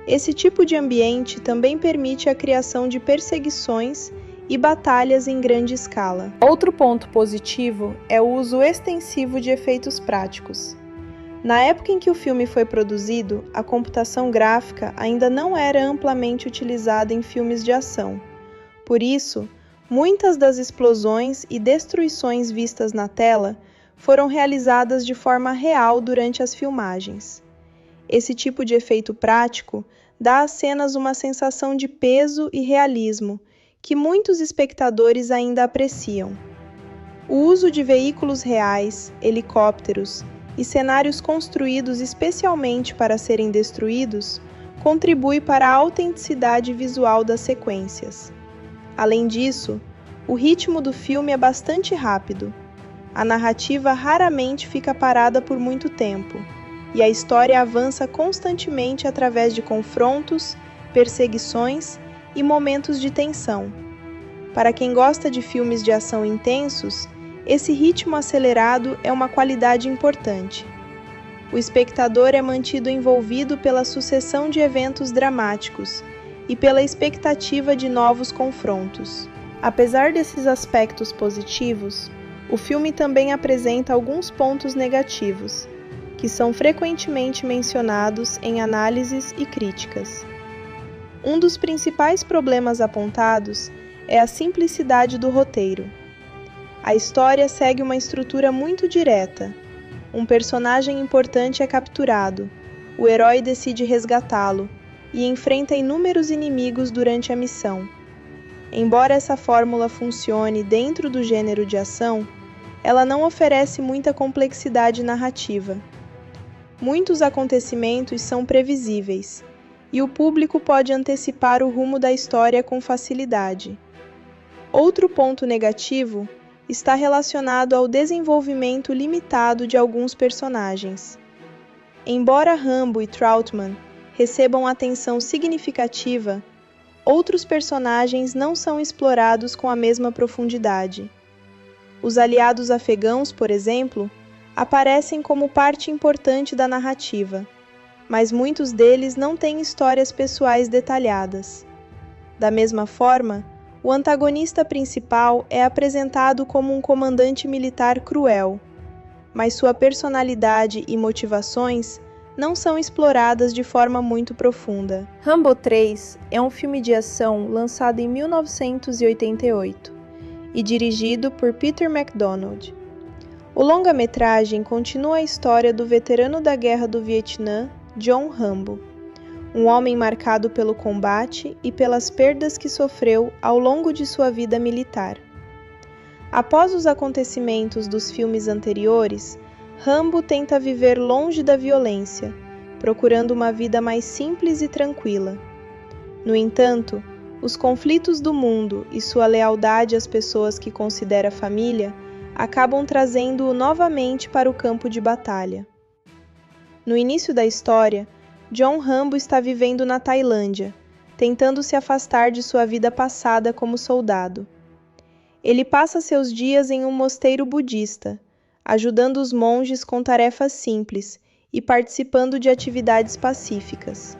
Esse tipo de ambiente também permite a criação de perseguições e batalhas em grande escala. Outro ponto positivo é o uso extensivo de efeitos práticos. Na época em que o filme foi produzido, a computação gráfica ainda não era amplamente utilizada em filmes de ação. Por isso, muitas das explosões e destruições vistas na tela foram realizadas de forma real durante as filmagens. Esse tipo de efeito prático dá às cenas uma sensação de peso e realismo, que muitos espectadores ainda apreciam. O uso de veículos reais, helicópteros e cenários construídos especialmente para serem destruídos contribui para a autenticidade visual das sequências. Além disso, o ritmo do filme é bastante rápido. A narrativa raramente fica parada por muito tempo, e a história avança constantemente através de confrontos, perseguições e momentos de tensão. Para quem gosta de filmes de ação intensos, esse ritmo acelerado é uma qualidade importante. o espectador é mantido envolvido pela sucessão de eventos dramáticos e pela expectativa de novos confrontos. Apesar desses aspectos positivos, o filme também apresenta alguns pontos negativos, que são frequentemente mencionados em análises e críticas. Um dos principais problemas apontados é a simplicidade do roteiro. A história segue uma estrutura muito direta. Um personagem importante é capturado, o herói decide resgatá-lo e enfrenta inúmeros inimigos durante a missão. Embora essa fórmula funcione dentro do gênero de ação, ela não oferece muita complexidade narrativa. Muitos acontecimentos são previsíveis, e o público pode antecipar o rumo da história com facilidade. Outro ponto negativo está relacionado ao desenvolvimento limitado de alguns personagens. Embora Rambo e Trautman recebam atenção significativa, outros personagens não são explorados com a mesma profundidade. Os aliados afegãos, por exemplo, aparecem como parte importante da narrativa, mas muitos deles não têm histórias pessoais detalhadas. Da mesma forma, o antagonista principal é apresentado como um comandante militar cruel, mas sua personalidade e motivações não são exploradas de forma muito profunda. Rambo 3 é um filme de ação lançado em 1988 e dirigido por Peter MacDonald. O longa-metragem continua a história do veterano da Guerra do Vietnã, John Rambo, um homem marcado pelo combate e pelas perdas que sofreu ao longo de sua vida militar. Após os acontecimentos dos filmes anteriores, Rambo tenta viver longe da violência, procurando uma vida mais simples e tranquila. No entanto, os conflitos do mundo e sua lealdade às pessoas que considera família acabam trazendo-o novamente para o campo de batalha. No início da história, John Rambo está vivendo na Tailândia, tentando se afastar de sua vida passada como soldado. Ele passa seus dias em um mosteiro budista, ajudando os monges com tarefas simples e participando de atividades pacíficas.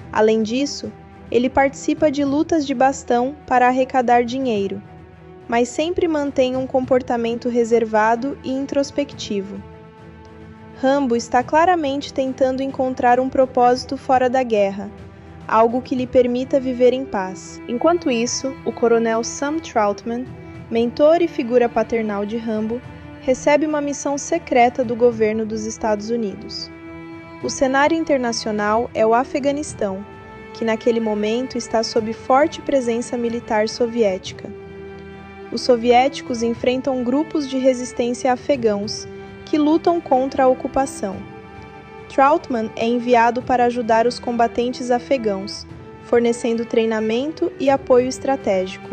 Além disso, ele participa de lutas de bastão para arrecadar dinheiro, mas sempre mantém um comportamento reservado e introspectivo. Rambo está claramente tentando encontrar um propósito fora da guerra, algo que lhe permita viver em paz. Enquanto isso, o coronel Sam Trautman, mentor e figura paternal de Rambo, recebe uma missão secreta do governo dos Estados Unidos. O cenário internacional é o Afeganistão, que naquele momento está sob forte presença militar soviética. Os soviéticos enfrentam grupos de resistência afegãos que lutam contra a ocupação. Trautman é enviado para ajudar os combatentes afegãos, fornecendo treinamento e apoio estratégico.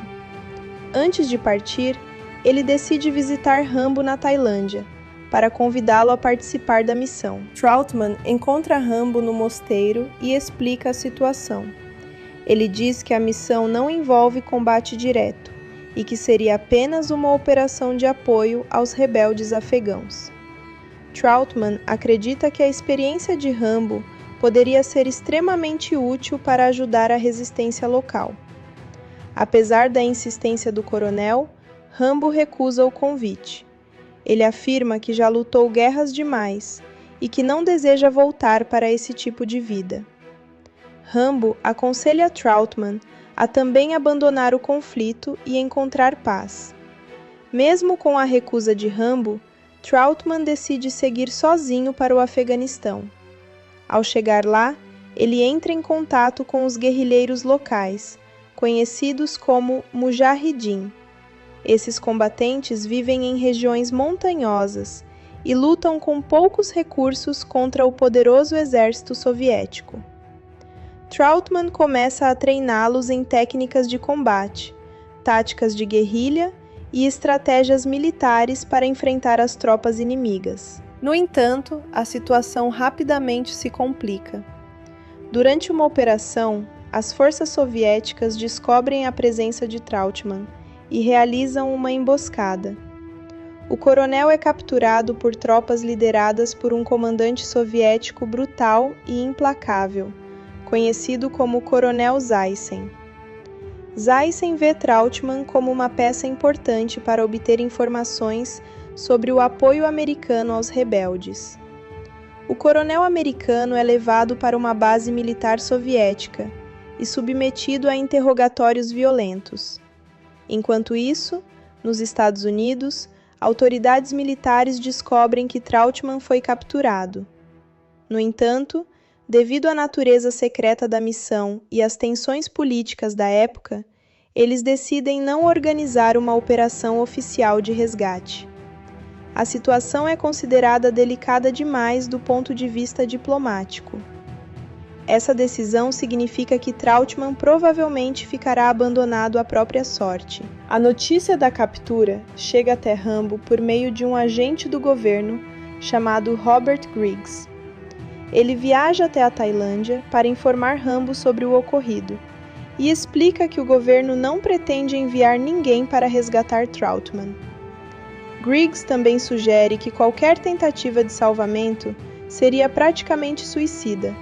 Antes de partir, ele decide visitar Rambo na Tailândia, para convidá-lo a participar da missão. Trautman encontra Rambo no mosteiro e explica a situação. Ele diz que a missão não envolve combate direto e que seria apenas uma operação de apoio aos rebeldes afegãos. Trautman acredita que a experiência de Rambo poderia ser extremamente útil para ajudar a resistência local. Apesar da insistência do coronel, Rambo recusa o convite. Ele afirma que já lutou guerras demais e que não deseja voltar para esse tipo de vida. Rambo aconselha Trautman a também abandonar o conflito e encontrar paz. Mesmo com a recusa de Rambo, Trautman decide seguir sozinho para o Afeganistão. Ao chegar lá, ele entra em contato com os guerrilheiros locais, conhecidos como Mujahideen. Esses combatentes vivem em regiões montanhosas e lutam com poucos recursos contra o poderoso exército soviético. Trautman começa a treiná-los em técnicas de combate, táticas de guerrilha e estratégias militares para enfrentar as tropas inimigas. No entanto, a situação rapidamente se complica. Durante uma operação, as forças soviéticas descobrem a presença de Trautman e realizam uma emboscada. O coronel é capturado por tropas lideradas por um comandante soviético brutal e implacável, conhecido como Coronel Zaysen. Zaysen vê Trautmann como uma peça importante para obter informações sobre o apoio americano aos rebeldes. O coronel americano é levado para uma base militar soviética e submetido a interrogatórios violentos. Enquanto isso, nos Estados Unidos, autoridades militares descobrem que Trautmann foi capturado. No entanto, devido à natureza secreta da missão e às tensões políticas da época, eles decidem não organizar uma operação oficial de resgate. A situação é considerada delicada demais do ponto de vista diplomático. Essa decisão significa que Trautmann provavelmente ficará abandonado à própria sorte. A notícia da captura chega até Rambo por meio de um agente do governo chamado Robert Griggs. Ele viaja até a Tailândia para informar Rambo sobre o ocorrido e explica que o governo não pretende enviar ninguém para resgatar Trautmann. Griggs também sugere que qualquer tentativa de salvamento seria praticamente suicida,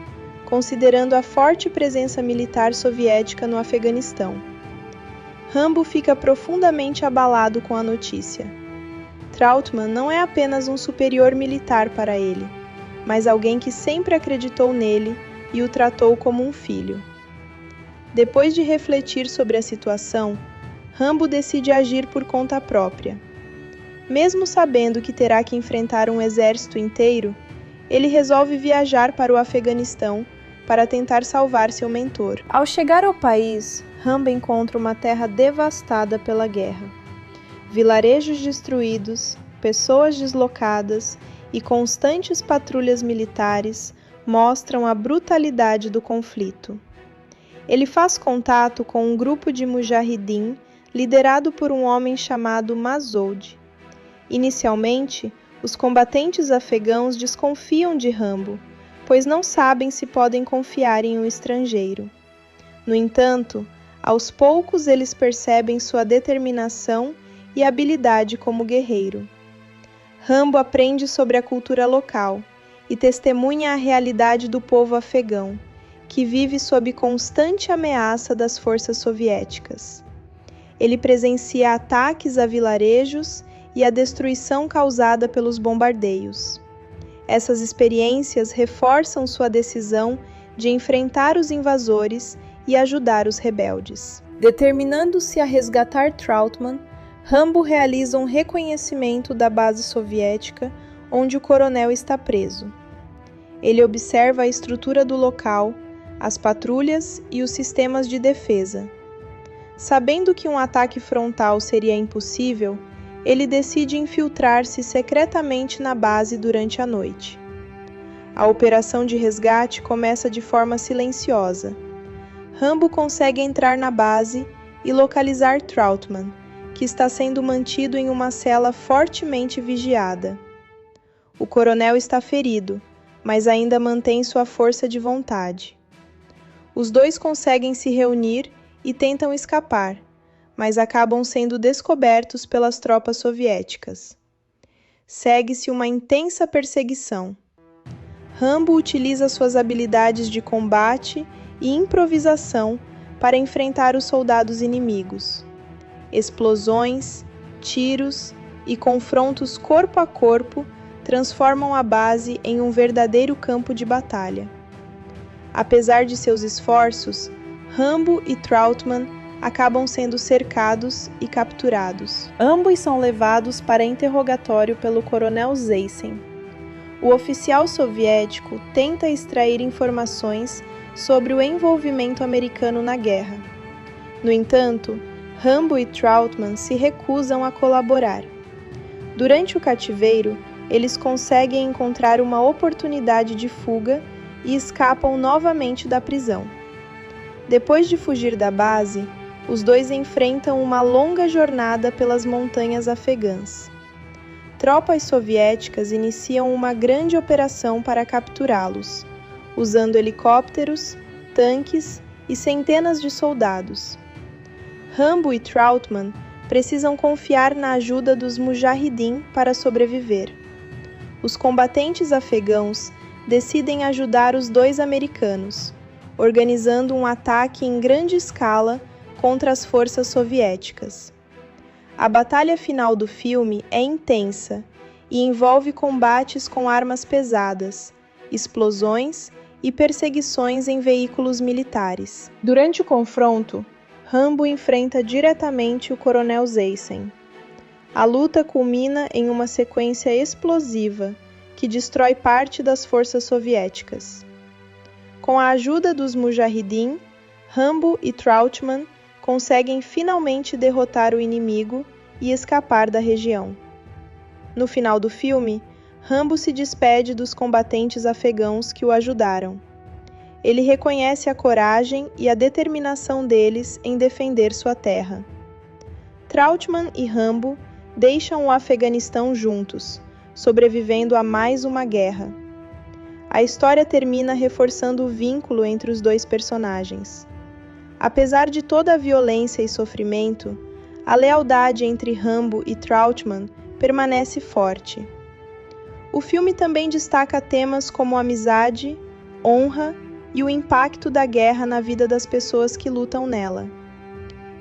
considerando a forte presença militar soviética no Afeganistão. Rambo fica profundamente abalado com a notícia. Trautmann não é apenas um superior militar para ele, mas alguém que sempre acreditou nele e o tratou como um filho. Depois de refletir sobre a situação, Rambo decide agir por conta própria. Mesmo sabendo que terá que enfrentar um exército inteiro, ele resolve viajar para o Afeganistão para tentar salvar seu mentor. Ao chegar ao país, Rambo encontra uma terra devastada pela guerra. Vilarejos destruídos, pessoas deslocadas e constantes patrulhas militares mostram a brutalidade do conflito. Ele faz contato com um grupo de mujahidin liderado por um homem chamado Masoud. Inicialmente, os combatentes afegãos desconfiam de Rambo, pois não sabem se podem confiar em um estrangeiro. No entanto, aos poucos eles percebem sua determinação e habilidade como guerreiro. Rambo aprende sobre a cultura local e testemunha a realidade do povo afegão, que vive sob constante ameaça das forças soviéticas. Ele presencia ataques a vilarejos e a destruição causada pelos bombardeios. Essas experiências reforçam sua decisão de enfrentar os invasores e ajudar os rebeldes. Determinando-se a resgatar Trautmann, Rambo realiza um reconhecimento da base soviética onde o coronel está preso. Ele observa a estrutura do local, as patrulhas e os sistemas de defesa. Sabendo que um ataque frontal seria impossível, ele decide infiltrar-se secretamente na base durante a noite. A operação de resgate começa de forma silenciosa. Rambo consegue entrar na base e localizar Trautmann, que está sendo mantido em uma cela fortemente vigiada. O coronel está ferido, mas ainda mantém sua força de vontade. Os dois conseguem se reunir e tentam escapar, mas acabam sendo descobertos pelas tropas soviéticas. Segue-se uma intensa perseguição. Rambo utiliza suas habilidades de combate e improvisação para enfrentar os soldados inimigos. Explosões, tiros e confrontos corpo a corpo transformam a base em um verdadeiro campo de batalha. Apesar de seus esforços, Rambo e Trautmann acabam sendo cercados e capturados. Ambos são levados para interrogatório pelo coronel Zaysen. O oficial soviético tenta extrair informações sobre o envolvimento americano na guerra. No entanto, Rambo e Trautmann se recusam a colaborar. Durante o cativeiro, eles conseguem encontrar uma oportunidade de fuga e escapam novamente da prisão. Depois de fugir da base, os dois enfrentam uma longa jornada pelas montanhas afegãs. Tropas soviéticas iniciam uma grande operação para capturá-los, usando helicópteros, tanques e centenas de soldados. Rambo e Trautmann precisam confiar na ajuda dos Mujahideen para sobreviver. Os combatentes afegãos decidem ajudar os 2 americanos, organizando um ataque em grande escala contra as forças soviéticas. A batalha final do filme é intensa e envolve combates com armas pesadas, explosões e perseguições em veículos militares. Durante o confronto, Rambo enfrenta diretamente o Coronel Zeissen. A luta culmina em uma sequência explosiva que destrói parte das forças soviéticas. Com a ajuda dos Mujahideen, Rambo e Trautmann conseguem finalmente derrotar o inimigo e escapar da região. No final do filme, Rambo se despede dos combatentes afegãos que o ajudaram. Ele reconhece a coragem e a determinação deles em defender sua terra. Trautmann e Rambo deixam o Afeganistão juntos, sobrevivendo a mais uma guerra. A história termina reforçando o vínculo entre os 2 personagens. Apesar de toda a violência e sofrimento, a lealdade entre Rambo e Trautmann permanece forte. O filme também destaca temas como amizade, honra e o impacto da guerra na vida das pessoas que lutam nela.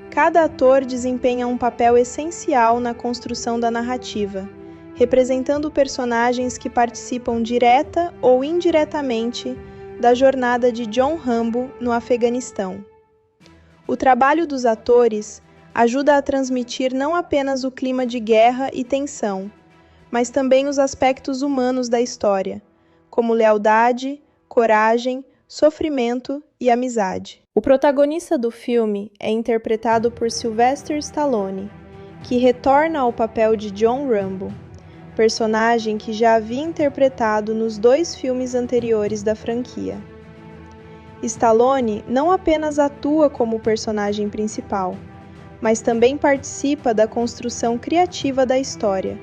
Cada ator desempenha um papel essencial na construção da narrativa, representando personagens que participam direta ou indiretamente da jornada de John Rambo no Afeganistão. O trabalho dos atores ajuda a transmitir não apenas o clima de guerra e tensão, mas também os aspectos humanos da história, como lealdade, coragem, sofrimento e amizade. O protagonista do filme é interpretado por Sylvester Stallone, que retorna ao papel de John Rambo, personagem que já havia interpretado nos 2 filmes anteriores da franquia. Stallone não apenas atua como personagem principal, mas também participa da construção criativa da história,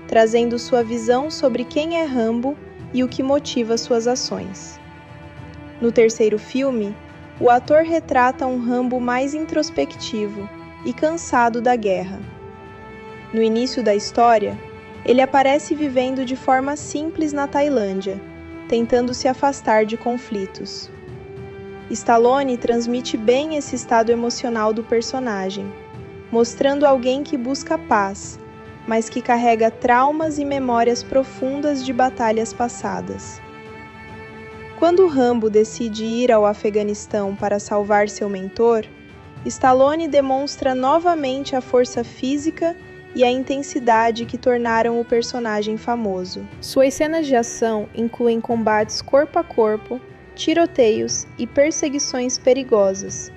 trazendo sua visão sobre quem é Rambo e o que motiva suas ações. No terceiro filme, o ator retrata um Rambo mais introspectivo e cansado da guerra. No início da história, ele aparece vivendo de forma simples na Tailândia, tentando se afastar de conflitos. Stallone transmite bem esse estado emocional do personagem, mostrando alguém que busca paz, mas que carrega traumas e memórias profundas de batalhas passadas. Quando Rambo decide ir ao Afeganistão para salvar seu mentor, Stallone demonstra novamente a força física e a intensidade que tornaram o personagem famoso. Suas cenas de ação incluem combates corpo a corpo, tiroteios e perseguições perigosas,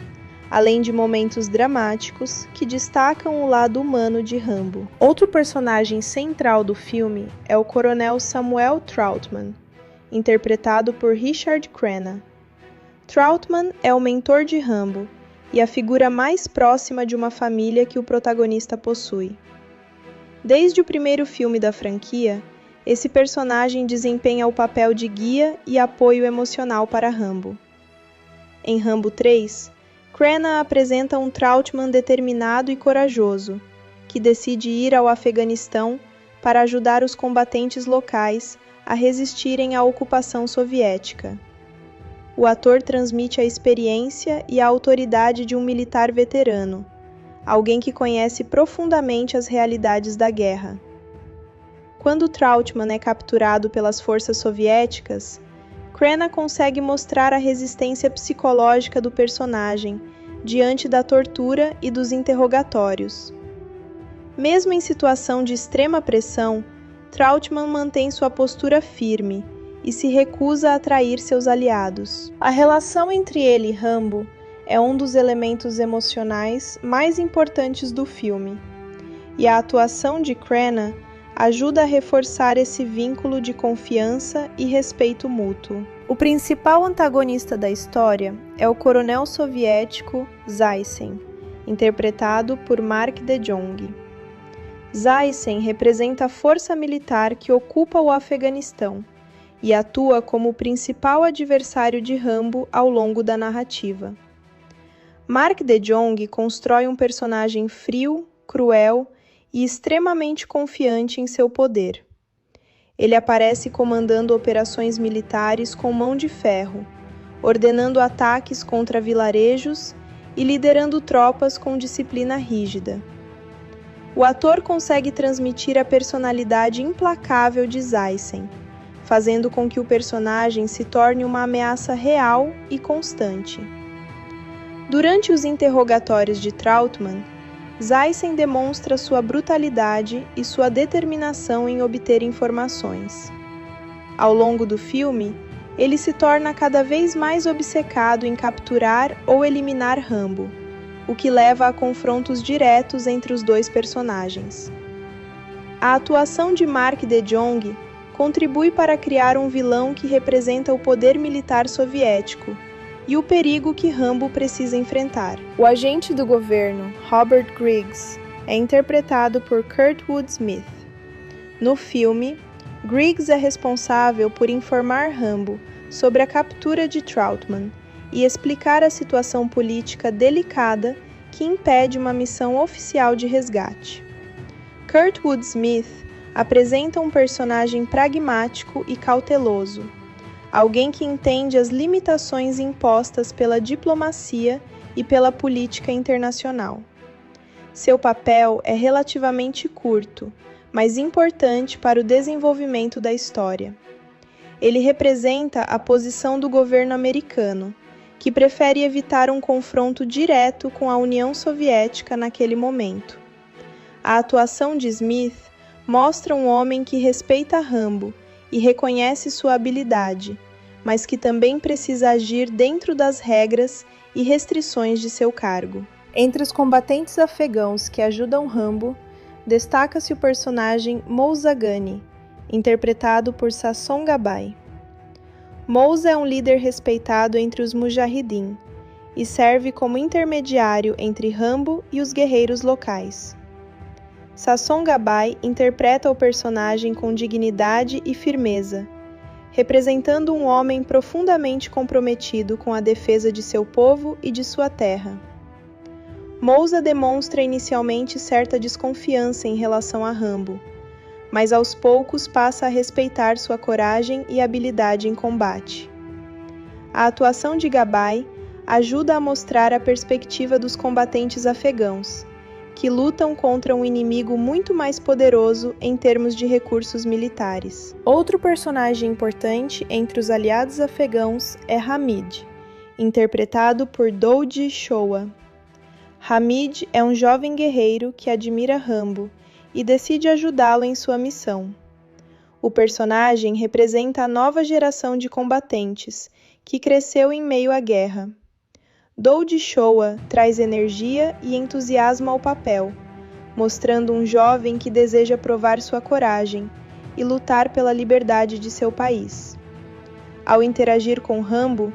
além de momentos dramáticos que destacam o lado humano de Rambo. Outro personagem central do filme é o Coronel Samuel Trautmann, interpretado por Richard Crenna. Trautmann é o mentor de Rambo e a figura mais próxima de uma família que o protagonista possui. Desde o primeiro filme da franquia, esse personagem desempenha o papel de guia e apoio emocional para Rambo. Em Rambo 3, Crenna apresenta um Trautmann determinado e corajoso, que decide ir ao Afeganistão para ajudar os combatentes locais a resistirem à ocupação soviética. O ator transmite a experiência e a autoridade de um militar veterano, alguém que conhece profundamente as realidades da guerra. Quando Trautmann é capturado pelas forças soviéticas, Crenna consegue mostrar a resistência psicológica do personagem diante da tortura e dos interrogatórios. Mesmo em situação de extrema pressão, Trautmann mantém sua postura firme e se recusa a trair seus aliados. A relação entre ele e Rambo é um dos elementos emocionais mais importantes do filme, e a atuação de Crenna ajuda a reforçar esse vínculo de confiança e respeito mútuo. O principal antagonista da história é o coronel soviético Zeissen, interpretado por Mark de Jong. Zeissen representa a força militar que ocupa o Afeganistão e atua como o principal adversário de Rambo ao longo da narrativa. Mark de Jong constrói um personagem frio, cruel e extremamente confiante em seu poder. Ele aparece comandando operações militares com mão de ferro, ordenando ataques contra vilarejos e liderando tropas com disciplina rígida. O ator consegue transmitir a personalidade implacável de Zeissen, fazendo com que o personagem se torne uma ameaça real e constante. Durante os interrogatórios de Trautmann, Zeissen demonstra sua brutalidade e sua determinação em obter informações. Ao longo do filme, ele se torna cada vez mais obcecado em capturar ou eliminar Rambo, o que leva a confrontos diretos entre os dois personagens. A atuação de Mark de Jong contribui para criar um vilão que representa o poder militar soviético e o perigo que Rambo precisa enfrentar. O agente do governo, Robert Griggs, é interpretado por Kurtwood Smith. No filme, Griggs é responsável por informar Rambo sobre a captura de Trautmann e explicar a situação política delicada que impede uma missão oficial de resgate. Kurtwood Smith apresenta um personagem pragmático e cauteloso, alguém que entende as limitações impostas pela diplomacia e pela política internacional. Seu papel é relativamente curto, mas importante para o desenvolvimento da história. Ele representa a posição do governo americano, que prefere evitar um confronto direto com a União Soviética naquele momento. A atuação de Smith mostra um homem que respeita Rambo e reconhece sua habilidade, mas que também precisa agir dentro das regras e restrições de seu cargo. Entre os combatentes afegãos que ajudam Rambo, destaca-se o personagem Moussa Ghani, interpretado por Sasson Gabay. Moussa é um líder respeitado entre os Mujahideen e serve como intermediário entre Rambo e os guerreiros locais. Sasson Gabay interpreta o personagem com dignidade e firmeza, representando um homem profundamente comprometido com a defesa de seu povo e de sua terra. Moussa demonstra inicialmente certa desconfiança em relação a Rambo, mas aos poucos passa a respeitar sua coragem e habilidade em combate. A atuação de Gabay ajuda a mostrar a perspectiva dos combatentes afegãos, que lutam contra um inimigo muito mais poderoso em termos de recursos militares. Outro personagem importante entre os aliados afegãos é Hamid, interpretado por Doudi Shoa. Hamid é um jovem guerreiro que admira Rambo e decide ajudá-lo em sua missão. O personagem representa a nova geração de combatentes que cresceu em meio à guerra. Doudi Shoa traz energia e entusiasmo ao papel, mostrando um jovem que deseja provar sua coragem e lutar pela liberdade de seu país. Ao interagir com Rambo,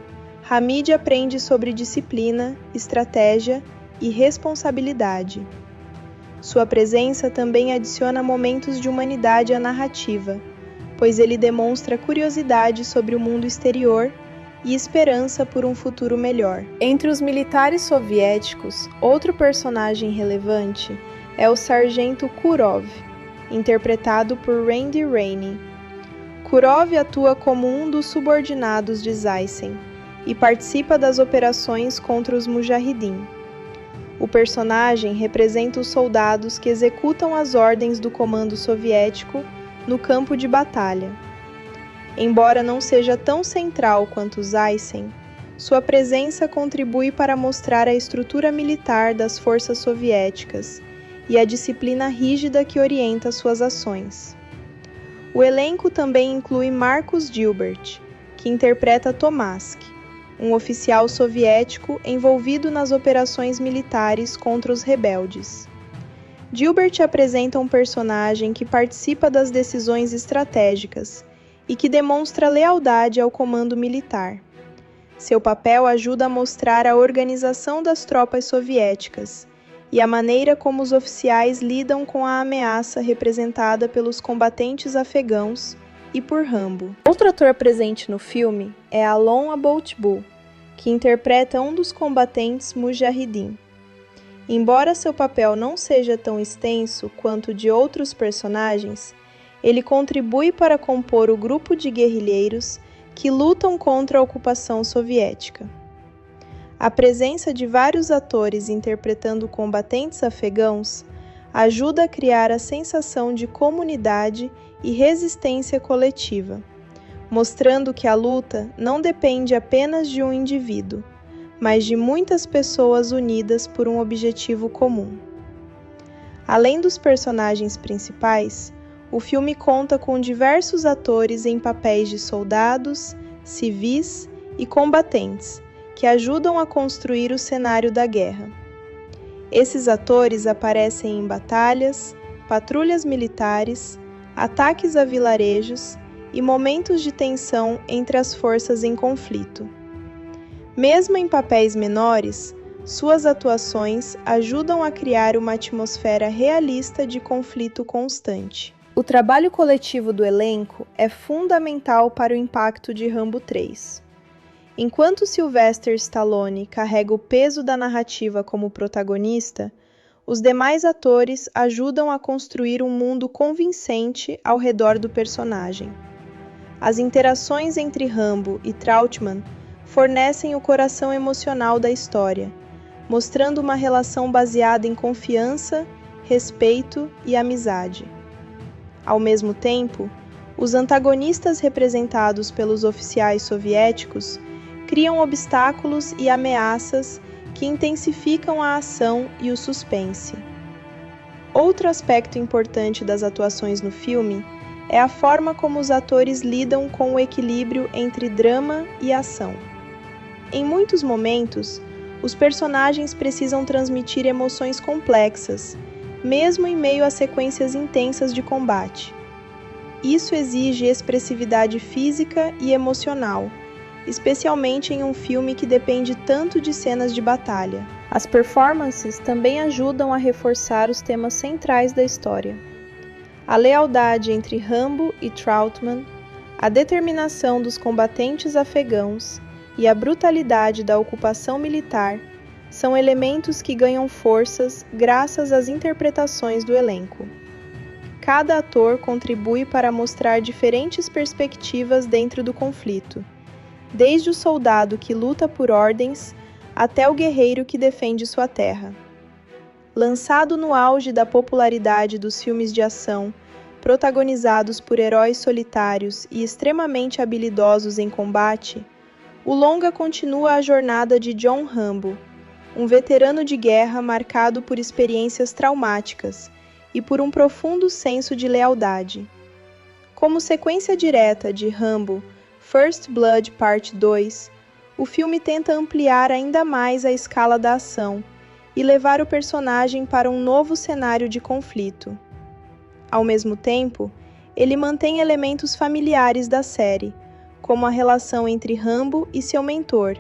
Hamid aprende sobre disciplina, estratégia e responsabilidade. Sua presença também adiciona momentos de humanidade à narrativa, pois ele demonstra curiosidade sobre o mundo exterior e esperança por um futuro melhor. Entre os militares soviéticos, outro personagem relevante é o sargento Kurov, interpretado por Randy Rainey. Kurov atua como um dos subordinados de Zeissen e participa das operações contra os Mujahideen. O personagem representa os soldados que executam as ordens do comando soviético no campo de batalha. Embora não seja tão central quanto Zeissen, sua presença contribui para mostrar a estrutura militar das forças soviéticas e a disciplina rígida que orienta suas ações. O elenco também inclui Markus Gilbert, que interpreta Tomask, um oficial soviético envolvido nas operações militares contra os rebeldes. Gilbert apresenta um personagem que participa das decisões estratégicas e que demonstra lealdade ao comando militar. Seu papel ajuda a mostrar a organização das tropas soviéticas e a maneira como os oficiais lidam com a ameaça representada pelos combatentes afegãos e por Rambo. Outro ator presente no filme é Alon Abouteboul, que interpreta um dos combatentes Mujahideen. Embora seu papel não seja tão extenso quanto o de outros personagens, ele contribui para compor o grupo de guerrilheiros que lutam contra a ocupação soviética. A presença de vários atores interpretando combatentes afegãos ajuda a criar a sensação de comunidade e resistência coletiva, mostrando que a luta não depende apenas de um indivíduo, mas de muitas pessoas unidas por um objetivo comum. Além dos personagens principais, o filme conta com diversos atores em papéis de soldados, civis e combatentes, que ajudam a construir o cenário da guerra. Esses atores aparecem em batalhas, patrulhas militares, ataques a vilarejos e momentos de tensão entre as forças em conflito. Mesmo em papéis menores, suas atuações ajudam a criar uma atmosfera realista de conflito constante. O trabalho coletivo do elenco é fundamental para o impacto de Rambo 3. Enquanto Sylvester Stallone carrega o peso da narrativa como protagonista, os demais atores ajudam a construir um mundo convincente ao redor do personagem. As interações entre Rambo e Trautmann fornecem o coração emocional da história, mostrando uma relação baseada em confiança, respeito e amizade. Ao mesmo tempo, os antagonistas representados pelos oficiais soviéticos criam obstáculos e ameaças que intensificam a ação e o suspense. Outro aspecto importante das atuações no filme é a forma como os atores lidam com o equilíbrio entre drama e ação. Em muitos momentos, os personagens precisam transmitir emoções complexas, mesmo em meio a sequências intensas de combate. Isso exige expressividade física e emocional, especialmente em um filme que depende tanto de cenas de batalha. As performances também ajudam a reforçar os temas centrais da história. A lealdade entre Rambo e Trautmann, a determinação dos combatentes afegãos e a brutalidade da ocupação militar são elementos que ganham forças graças às interpretações do elenco. Cada ator contribui para mostrar diferentes perspectivas dentro do conflito, desde o soldado que luta por ordens até o guerreiro que defende sua terra. Lançado no auge da popularidade dos filmes de ação, protagonizados por heróis solitários e extremamente habilidosos em combate, o longa continua a jornada de John Rambo, um veterano de guerra marcado por experiências traumáticas e por um profundo senso de lealdade. Como sequência direta de Rambo First Blood Part 2, o filme tenta ampliar ainda mais a escala da ação e levar o personagem para um novo cenário de conflito. Ao mesmo tempo, ele mantém elementos familiares da série, como a relação entre Rambo e seu mentor,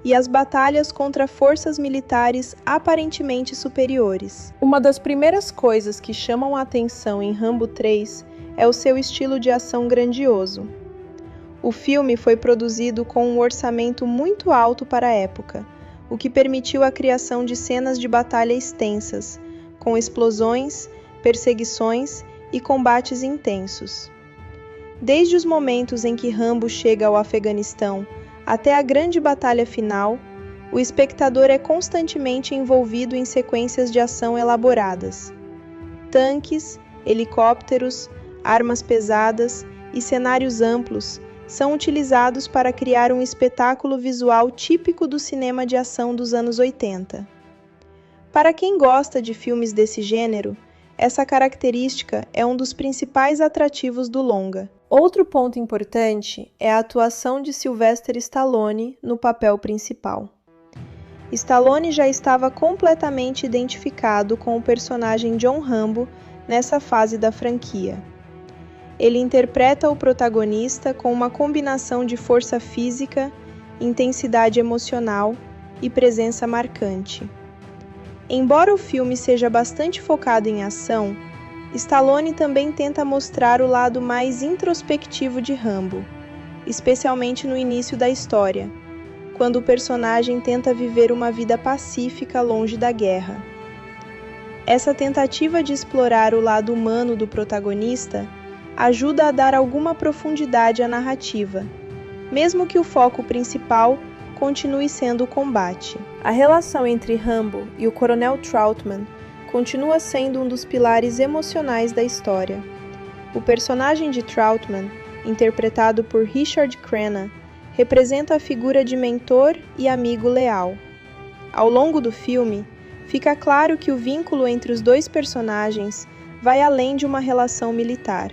e as batalhas contra forças militares aparentemente superiores. Uma das primeiras coisas que chamam a atenção em Rambo 3 é o seu estilo de ação grandioso. O filme foi produzido com um orçamento muito alto para a época, o que permitiu a criação de cenas de batalha extensas, com explosões, perseguições e combates intensos. Desde os momentos em que Rambo chega ao Afeganistão até a grande batalha final, o espectador é constantemente envolvido em sequências de ação elaboradas. Tanques, helicópteros, armas pesadas e cenários amplos são utilizados para criar um espetáculo visual típico do cinema de ação dos anos 80. Para quem gosta de filmes desse gênero, essa característica é um dos principais atrativos do longa. Outro ponto importante é a atuação de Sylvester Stallone no papel principal. Stallone já estava completamente identificado com o personagem John Rambo nessa fase da franquia. Ele interpreta o protagonista com uma combinação de força física, intensidade emocional e presença marcante. Embora o filme seja bastante focado em ação, Stallone também tenta mostrar o lado mais introspectivo de Rambo, especialmente no início da história, quando o personagem tenta viver uma vida pacífica longe da guerra. Essa tentativa de explorar o lado humano do protagonista ajuda a dar alguma profundidade à narrativa, mesmo que o foco principal continue sendo o combate. A relação entre Rambo e o Coronel Trautman continua sendo um dos pilares emocionais da história. O personagem de Trautman, interpretado por Richard Crenna, representa a figura de mentor e amigo leal. Ao longo do filme, fica claro que o vínculo entre os dois personagens vai além de uma relação militar.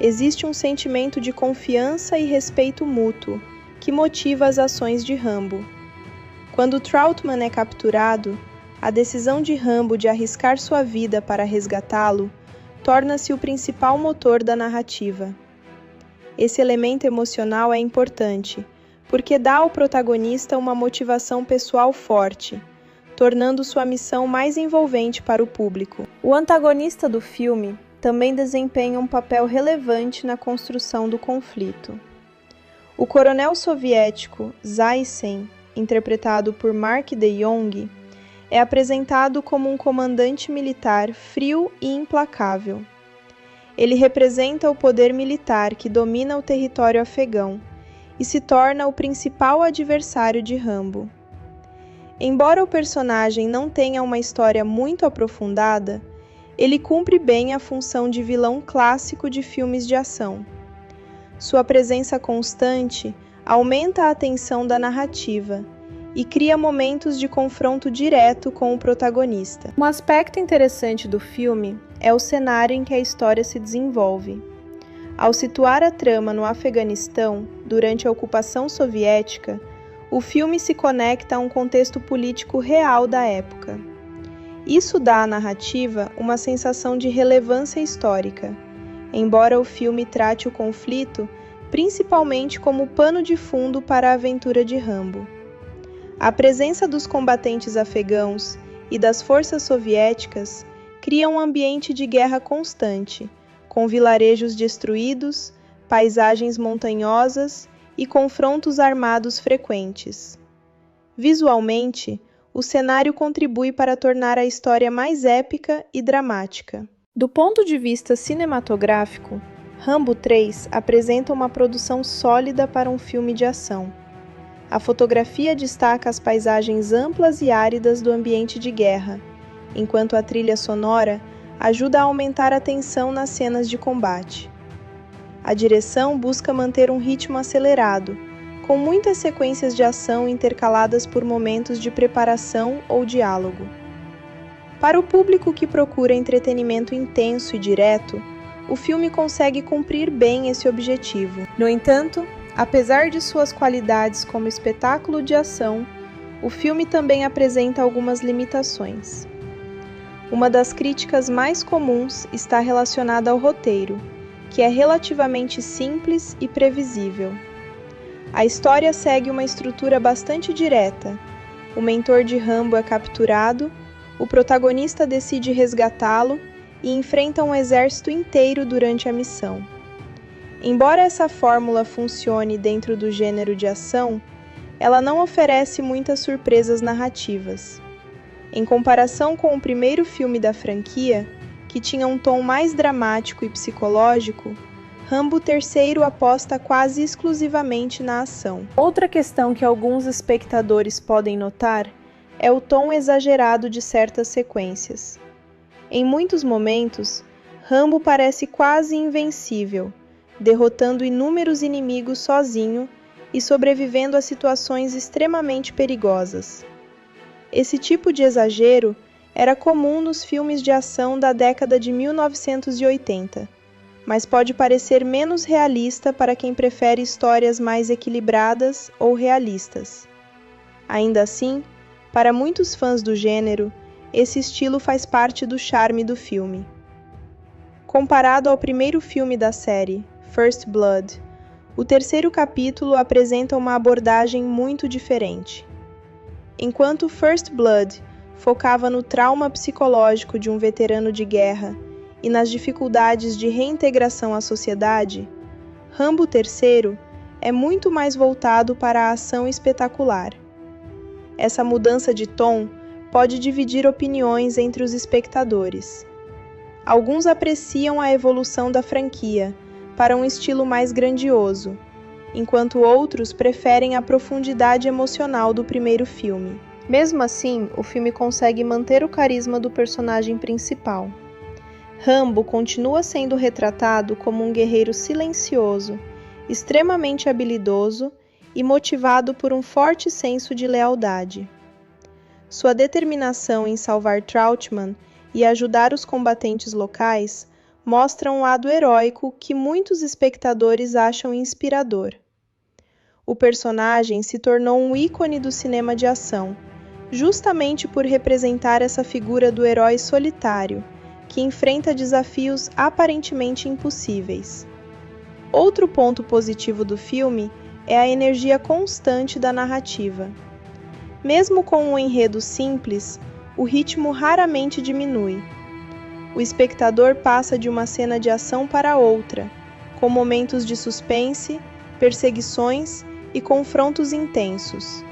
Existe um sentimento de confiança e respeito mútuo que motiva as ações de Rambo. Quando Trautman é capturado, a decisão de Rambo de arriscar sua vida para resgatá-lo torna-se o principal motor da narrativa. Esse elemento emocional é importante, porque dá ao protagonista uma motivação pessoal forte, tornando sua missão mais envolvente para o público. O antagonista do filme também desempenha um papel relevante na construção do conflito. O coronel soviético Zai Sen, interpretado por Mark de Jong, é apresentado como um comandante militar frio e implacável. Ele representa o poder militar que domina o território afegão e se torna o principal adversário de Rambo. Embora o personagem não tenha uma história muito aprofundada, ele cumpre bem a função de vilão clássico de filmes de ação. Sua presença constante aumenta a tensão da narrativa e cria momentos de confronto direto com o protagonista. Um aspecto interessante do filme é o cenário em que a história se desenvolve. Ao situar a trama no Afeganistão, durante a ocupação soviética, o filme se conecta a um contexto político real da época. Isso dá à narrativa uma sensação de relevância histórica, embora o filme trate o conflito principalmente como pano de fundo para a aventura de Rambo. A presença dos combatentes afegãos e das forças soviéticas cria um ambiente de guerra constante, com vilarejos destruídos, paisagens montanhosas e confrontos armados frequentes. Visualmente, o cenário contribui para tornar a história mais épica e dramática. Do ponto de vista cinematográfico, Rambo 3 apresenta uma produção sólida para um filme de ação. A fotografia destaca as paisagens amplas e áridas do ambiente de guerra, enquanto a trilha sonora ajuda a aumentar a tensão nas cenas de combate. A direção busca manter um ritmo acelerado, com muitas sequências de ação intercaladas por momentos de preparação ou diálogo. Para o público que procura entretenimento intenso e direto, o filme consegue cumprir bem esse objetivo. No entanto, apesar de suas qualidades como espetáculo de ação, o filme também apresenta algumas limitações. Uma das críticas mais comuns está relacionada ao roteiro, que é relativamente simples e previsível. A história segue uma estrutura bastante direta. O mentor de Rambo é capturado, o protagonista decide resgatá-lo e enfrenta um exército inteiro durante a missão. Embora essa fórmula funcione dentro do gênero de ação, ela não oferece muitas surpresas narrativas. Em comparação com o primeiro filme da franquia, que tinha um tom mais dramático e psicológico, Rambo III aposta quase exclusivamente na ação. Outra questão que alguns espectadores podem notar é o tom exagerado de certas sequências. Em muitos momentos, Rambo parece quase invencível, derrotando inúmeros inimigos sozinho e sobrevivendo a situações extremamente perigosas. Esse tipo de exagero era comum nos filmes de ação da década de 1980, mas pode parecer menos realista para quem prefere histórias mais equilibradas ou realistas. Ainda assim, para muitos fãs do gênero, esse estilo faz parte do charme do filme. Comparado ao primeiro filme da série, First Blood, o terceiro capítulo apresenta uma abordagem muito diferente. Enquanto First Blood focava no trauma psicológico de um veterano de guerra e nas dificuldades de reintegração à sociedade, Rambo III é muito mais voltado para a ação espetacular. Essa mudança de tom pode dividir opiniões entre os espectadores. Alguns apreciam a evolução da franquia para um estilo mais grandioso, enquanto outros preferem a profundidade emocional do primeiro filme. Mesmo assim, o filme consegue manter o carisma do personagem principal. Rambo continua sendo retratado como um guerreiro silencioso, extremamente habilidoso e motivado por um forte senso de lealdade. Sua determinação em salvar Trautmann e ajudar os combatentes locais mostra um lado heróico que muitos espectadores acham inspirador. O personagem se tornou um ícone do cinema de ação, justamente por representar essa figura do herói solitário, que enfrenta desafios aparentemente impossíveis. Outro ponto positivo do filme é a energia constante da narrativa. Mesmo com um enredo simples, o ritmo raramente diminui. O espectador passa de uma cena de ação para outra, com momentos de suspense, perseguições e confrontos intensos.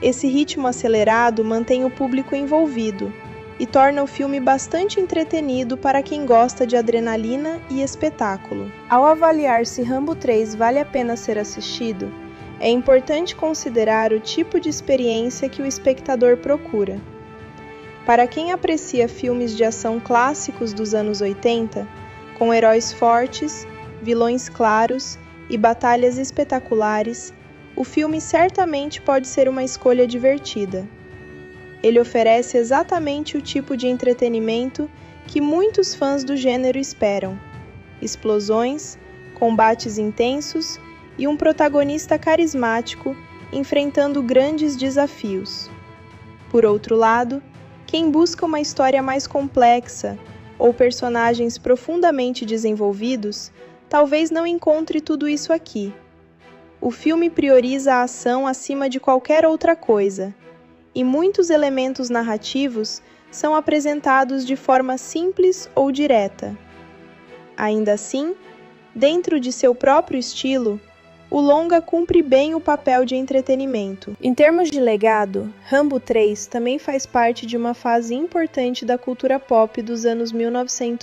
Esse ritmo acelerado mantém o público envolvido e torna o filme bastante entretenido para quem gosta de adrenalina e espetáculo. Ao avaliar se Rambo 3 vale a pena ser assistido, é importante considerar o tipo de experiência que o espectador procura. Para quem aprecia filmes de ação clássicos dos anos 80, com heróis fortes, vilões claros e batalhas espetaculares, o filme certamente pode ser uma escolha divertida. Ele oferece exatamente o tipo de entretenimento que muitos fãs do gênero esperam: explosões, combates intensos e um protagonista carismático enfrentando grandes desafios. Por outro lado, quem busca uma história mais complexa ou personagens profundamente desenvolvidos, talvez não encontre tudo isso aqui. O filme prioriza a ação acima de qualquer outra coisa, e muitos elementos narrativos são apresentados de forma simples ou direta. Ainda assim, dentro de seu próprio estilo, o longa cumpre bem o papel de entretenimento. Em termos de legado, Rambo 3 também faz parte de uma fase importante da cultura pop dos anos 1900.